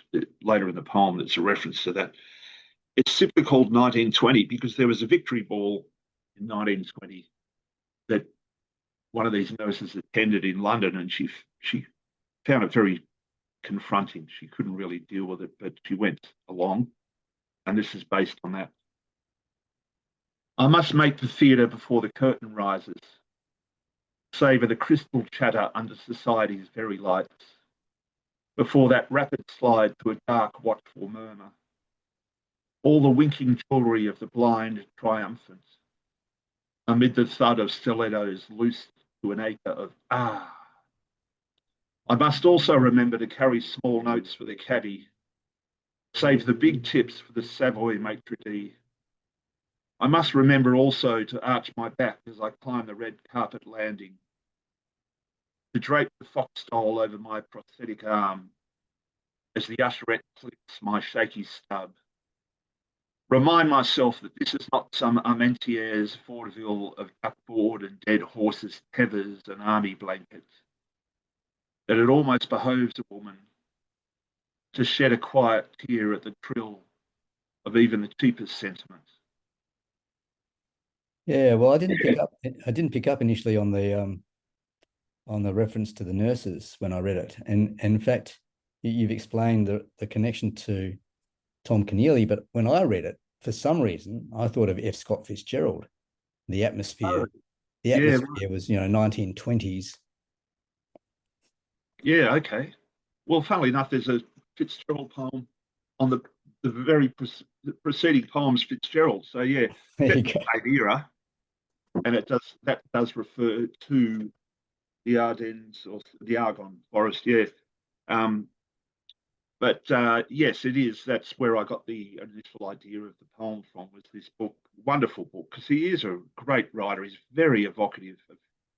later in the poem. That's a reference to that. It's simply called 1920 because there was a victory ball in 1920 that one of these nurses attended in London, and she found it very confronting. She couldn't really deal with it, but she went along, and this is based on that. I must make the theatre before the curtain rises, savour the crystal chatter under society's very lights, before that rapid slide to a dark, watchful murmur. All the winking jewellery of the blind triumphant, amid the thud of stilettos loosed to an acre of ah. I must also remember to carry small notes for the caddie, save the big tips for the Savoy maitre d'. I must remember also to arch my back as I climb the red carpet landing, to drape the fox stole over my prosthetic arm as the usherette clips my shaky stub. Remind myself that this is not some Armentières vaudeville of duckboard and dead horses' tethers and army blankets, that it almost behoves a woman to shed a quiet tear at the trill of even the cheapest sentiments. Yeah, well, I didn't pick up initially on the reference to the nurses when I read it, and in fact, you've explained the connection to Tom Keneally, but when I read it, for some reason, I thought of F. Scott Fitzgerald. The atmosphere, was 1920s. Yeah, okay. Well, funnily enough, there's a Fitzgerald poem on the very preceding poems Fitzgerald. So yeah, same era, and that does refer to the Ardennes or the Argonne Forest. Yeah. But yes, it is. That's where I got the initial idea of the poem from, was this book. Wonderful book, because he is a great writer. He's very evocative.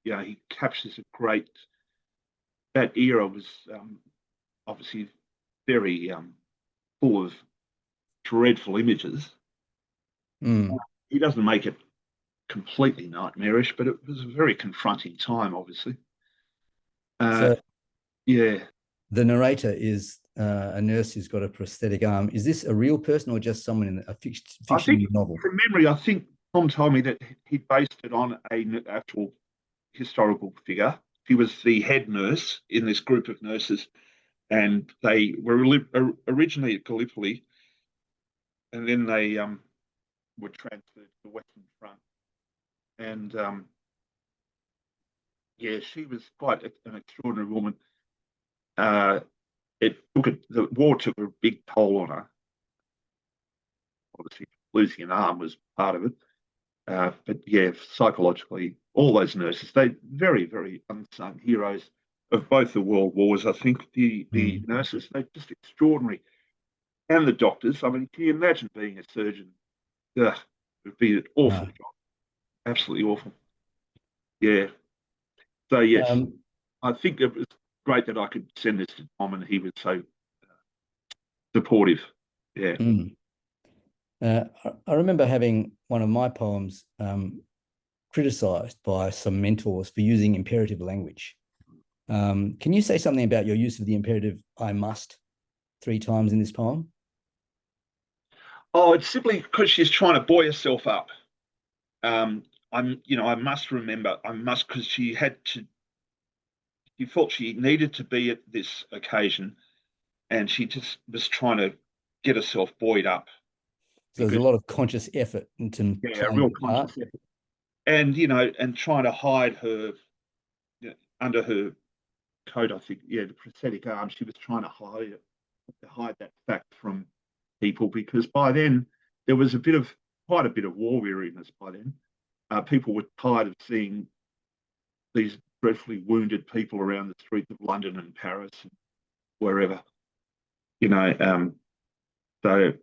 He captures a great. That era was obviously very full of dreadful images. He doesn't make it completely nightmarish, but it was a very confronting time, obviously. Yeah. The narrator is a nurse who's got a prosthetic arm. Is this a real person or just someone in a fiction novel? From memory, I think Tom told me that he based it on an actual historical figure. She was the head nurse in this group of nurses, and they were originally at Gallipoli, and then they were transferred to the Western Front. And she was quite an extraordinary woman. The war took a big toll on her. Obviously, losing an arm was part of it. But yeah, psychologically, all those nurses, they very, very unsung heroes of both the world wars. I think the nurses, they're just extraordinary. And the doctors, I mean, can you imagine being a surgeon? It would be an awful job. Absolutely awful. Yeah. So yes, I think it was great that I could send this to Tom, and he was so supportive. Yeah. I remember having one of my poems criticized by some mentors for using imperative language. Can you say something about your use of the imperative "I must" 3 times in this poem? Oh, it's simply because she's trying to buoy herself up. I must remember, I must, because she felt she needed to be at this occasion, and she just was trying to get herself buoyed up. So there's a lot of conscious effort into playing Real the part. conscious effort. And, and trying to hide her, under her coat, I think, the prosthetic arm, she was trying to hide that fact from people, because by then there was quite a bit of war weariness by then. People were tired of seeing these dreadfully wounded people around the streets of London and Paris and wherever. So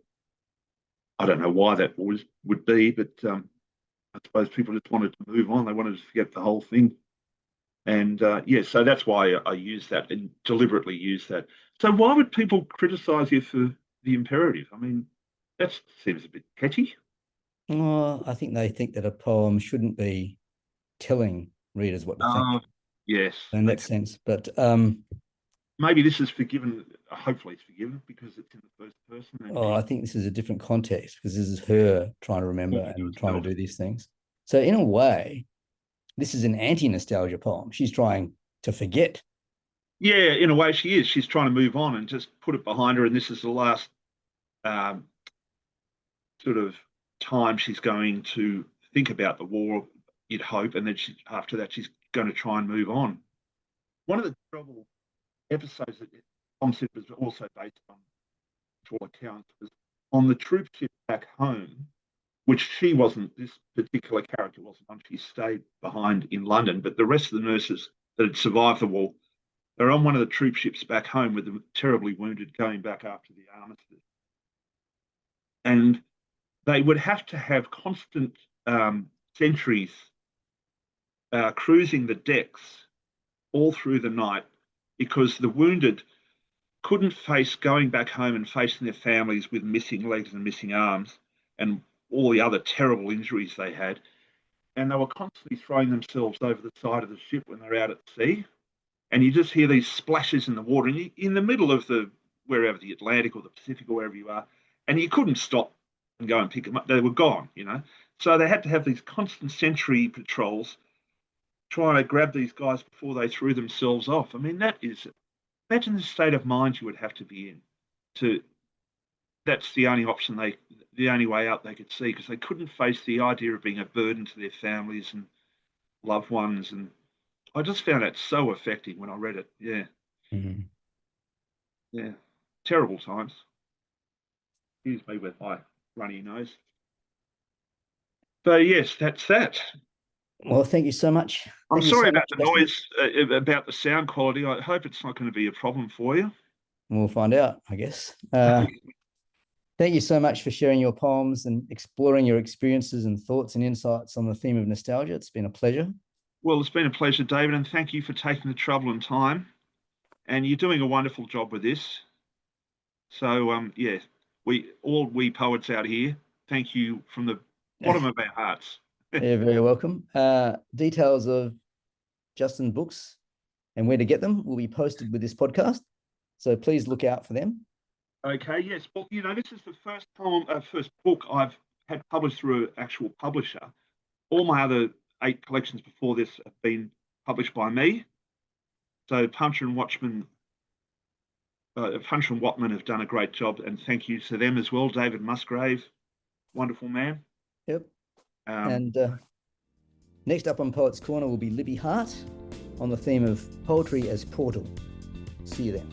I don't know why that would be, but I suppose people just wanted to move on. They wanted to forget the whole thing. And so that's why I use that and deliberately use that. So why would people criticize you for the imperative? I mean, that seems a bit catchy. Well, I think they think that a poem shouldn't be telling readers what to think. Yes. In that sense. But maybe this is forgiven. Hopefully it's forgiven because it's in the first person. I think this is a different context, because this is her trying to remember and trying to do these things. So in a way, this is an anti-nostalgia poem. She's trying to forget. Yeah, in a way she is. She's trying to move on and just put it behind her. And this is the last sort of time she's going to think about the war, you'd hope. And then after that, she's going to try and move on. One of the terrible episodes that Tom said was also based on all accounts was on the troop ship back home, which she wasn't, this particular character wasn't on. She stayed behind in London, but the rest of the nurses that had survived the war, they're on one of the troop ships back home with the terribly wounded going back after the armistice. And they would have to have constant sentries cruising the decks all through the night, because the wounded couldn't face going back home and facing their families with missing legs and missing arms and all the other terrible injuries they had. And they were constantly throwing themselves over the side of the ship when they're out at sea. And you just hear these splashes in the water, and in the middle of wherever, the Atlantic or the Pacific or wherever you are, and you couldn't stop and go and pick them up. They were gone, So they had to have these constant sentry patrols trying to grab these guys before they threw themselves off. I mean, imagine the state of mind you would have to be in. That's the only option the only way out they could see, because they couldn't face the idea of being a burden to their families and loved ones. And I just found that so affecting when I read it. Yeah. Mm-hmm. Yeah. Terrible times. Excuse me with my runny nose. So yes, that's that. Well, thank you so much. I'm sorry about the noise, about the sound quality. I hope it's not going to be a problem for you. We'll find out, I guess. Thank you so much for sharing your poems and exploring your experiences and thoughts and insights on the theme of nostalgia. It's been a pleasure. Well, it's been a pleasure, David, and thank you for taking the trouble and time. And you're doing a wonderful job with this. So, we poets out here, thank you from the bottom of our hearts. You're very welcome. Details of Justin's books and where to get them will be posted with this podcast, so please look out for them. Okay, yes. Well, this is the first book I've had published through an actual publisher. All my other 8 collections before this have been published by me. So Puncher and Wattmann have done a great job, and thank you to them as well. David Musgrave, wonderful man. Yep. And next up on Poets Corner will be Libby Hart on the theme of poetry as portal. See you then.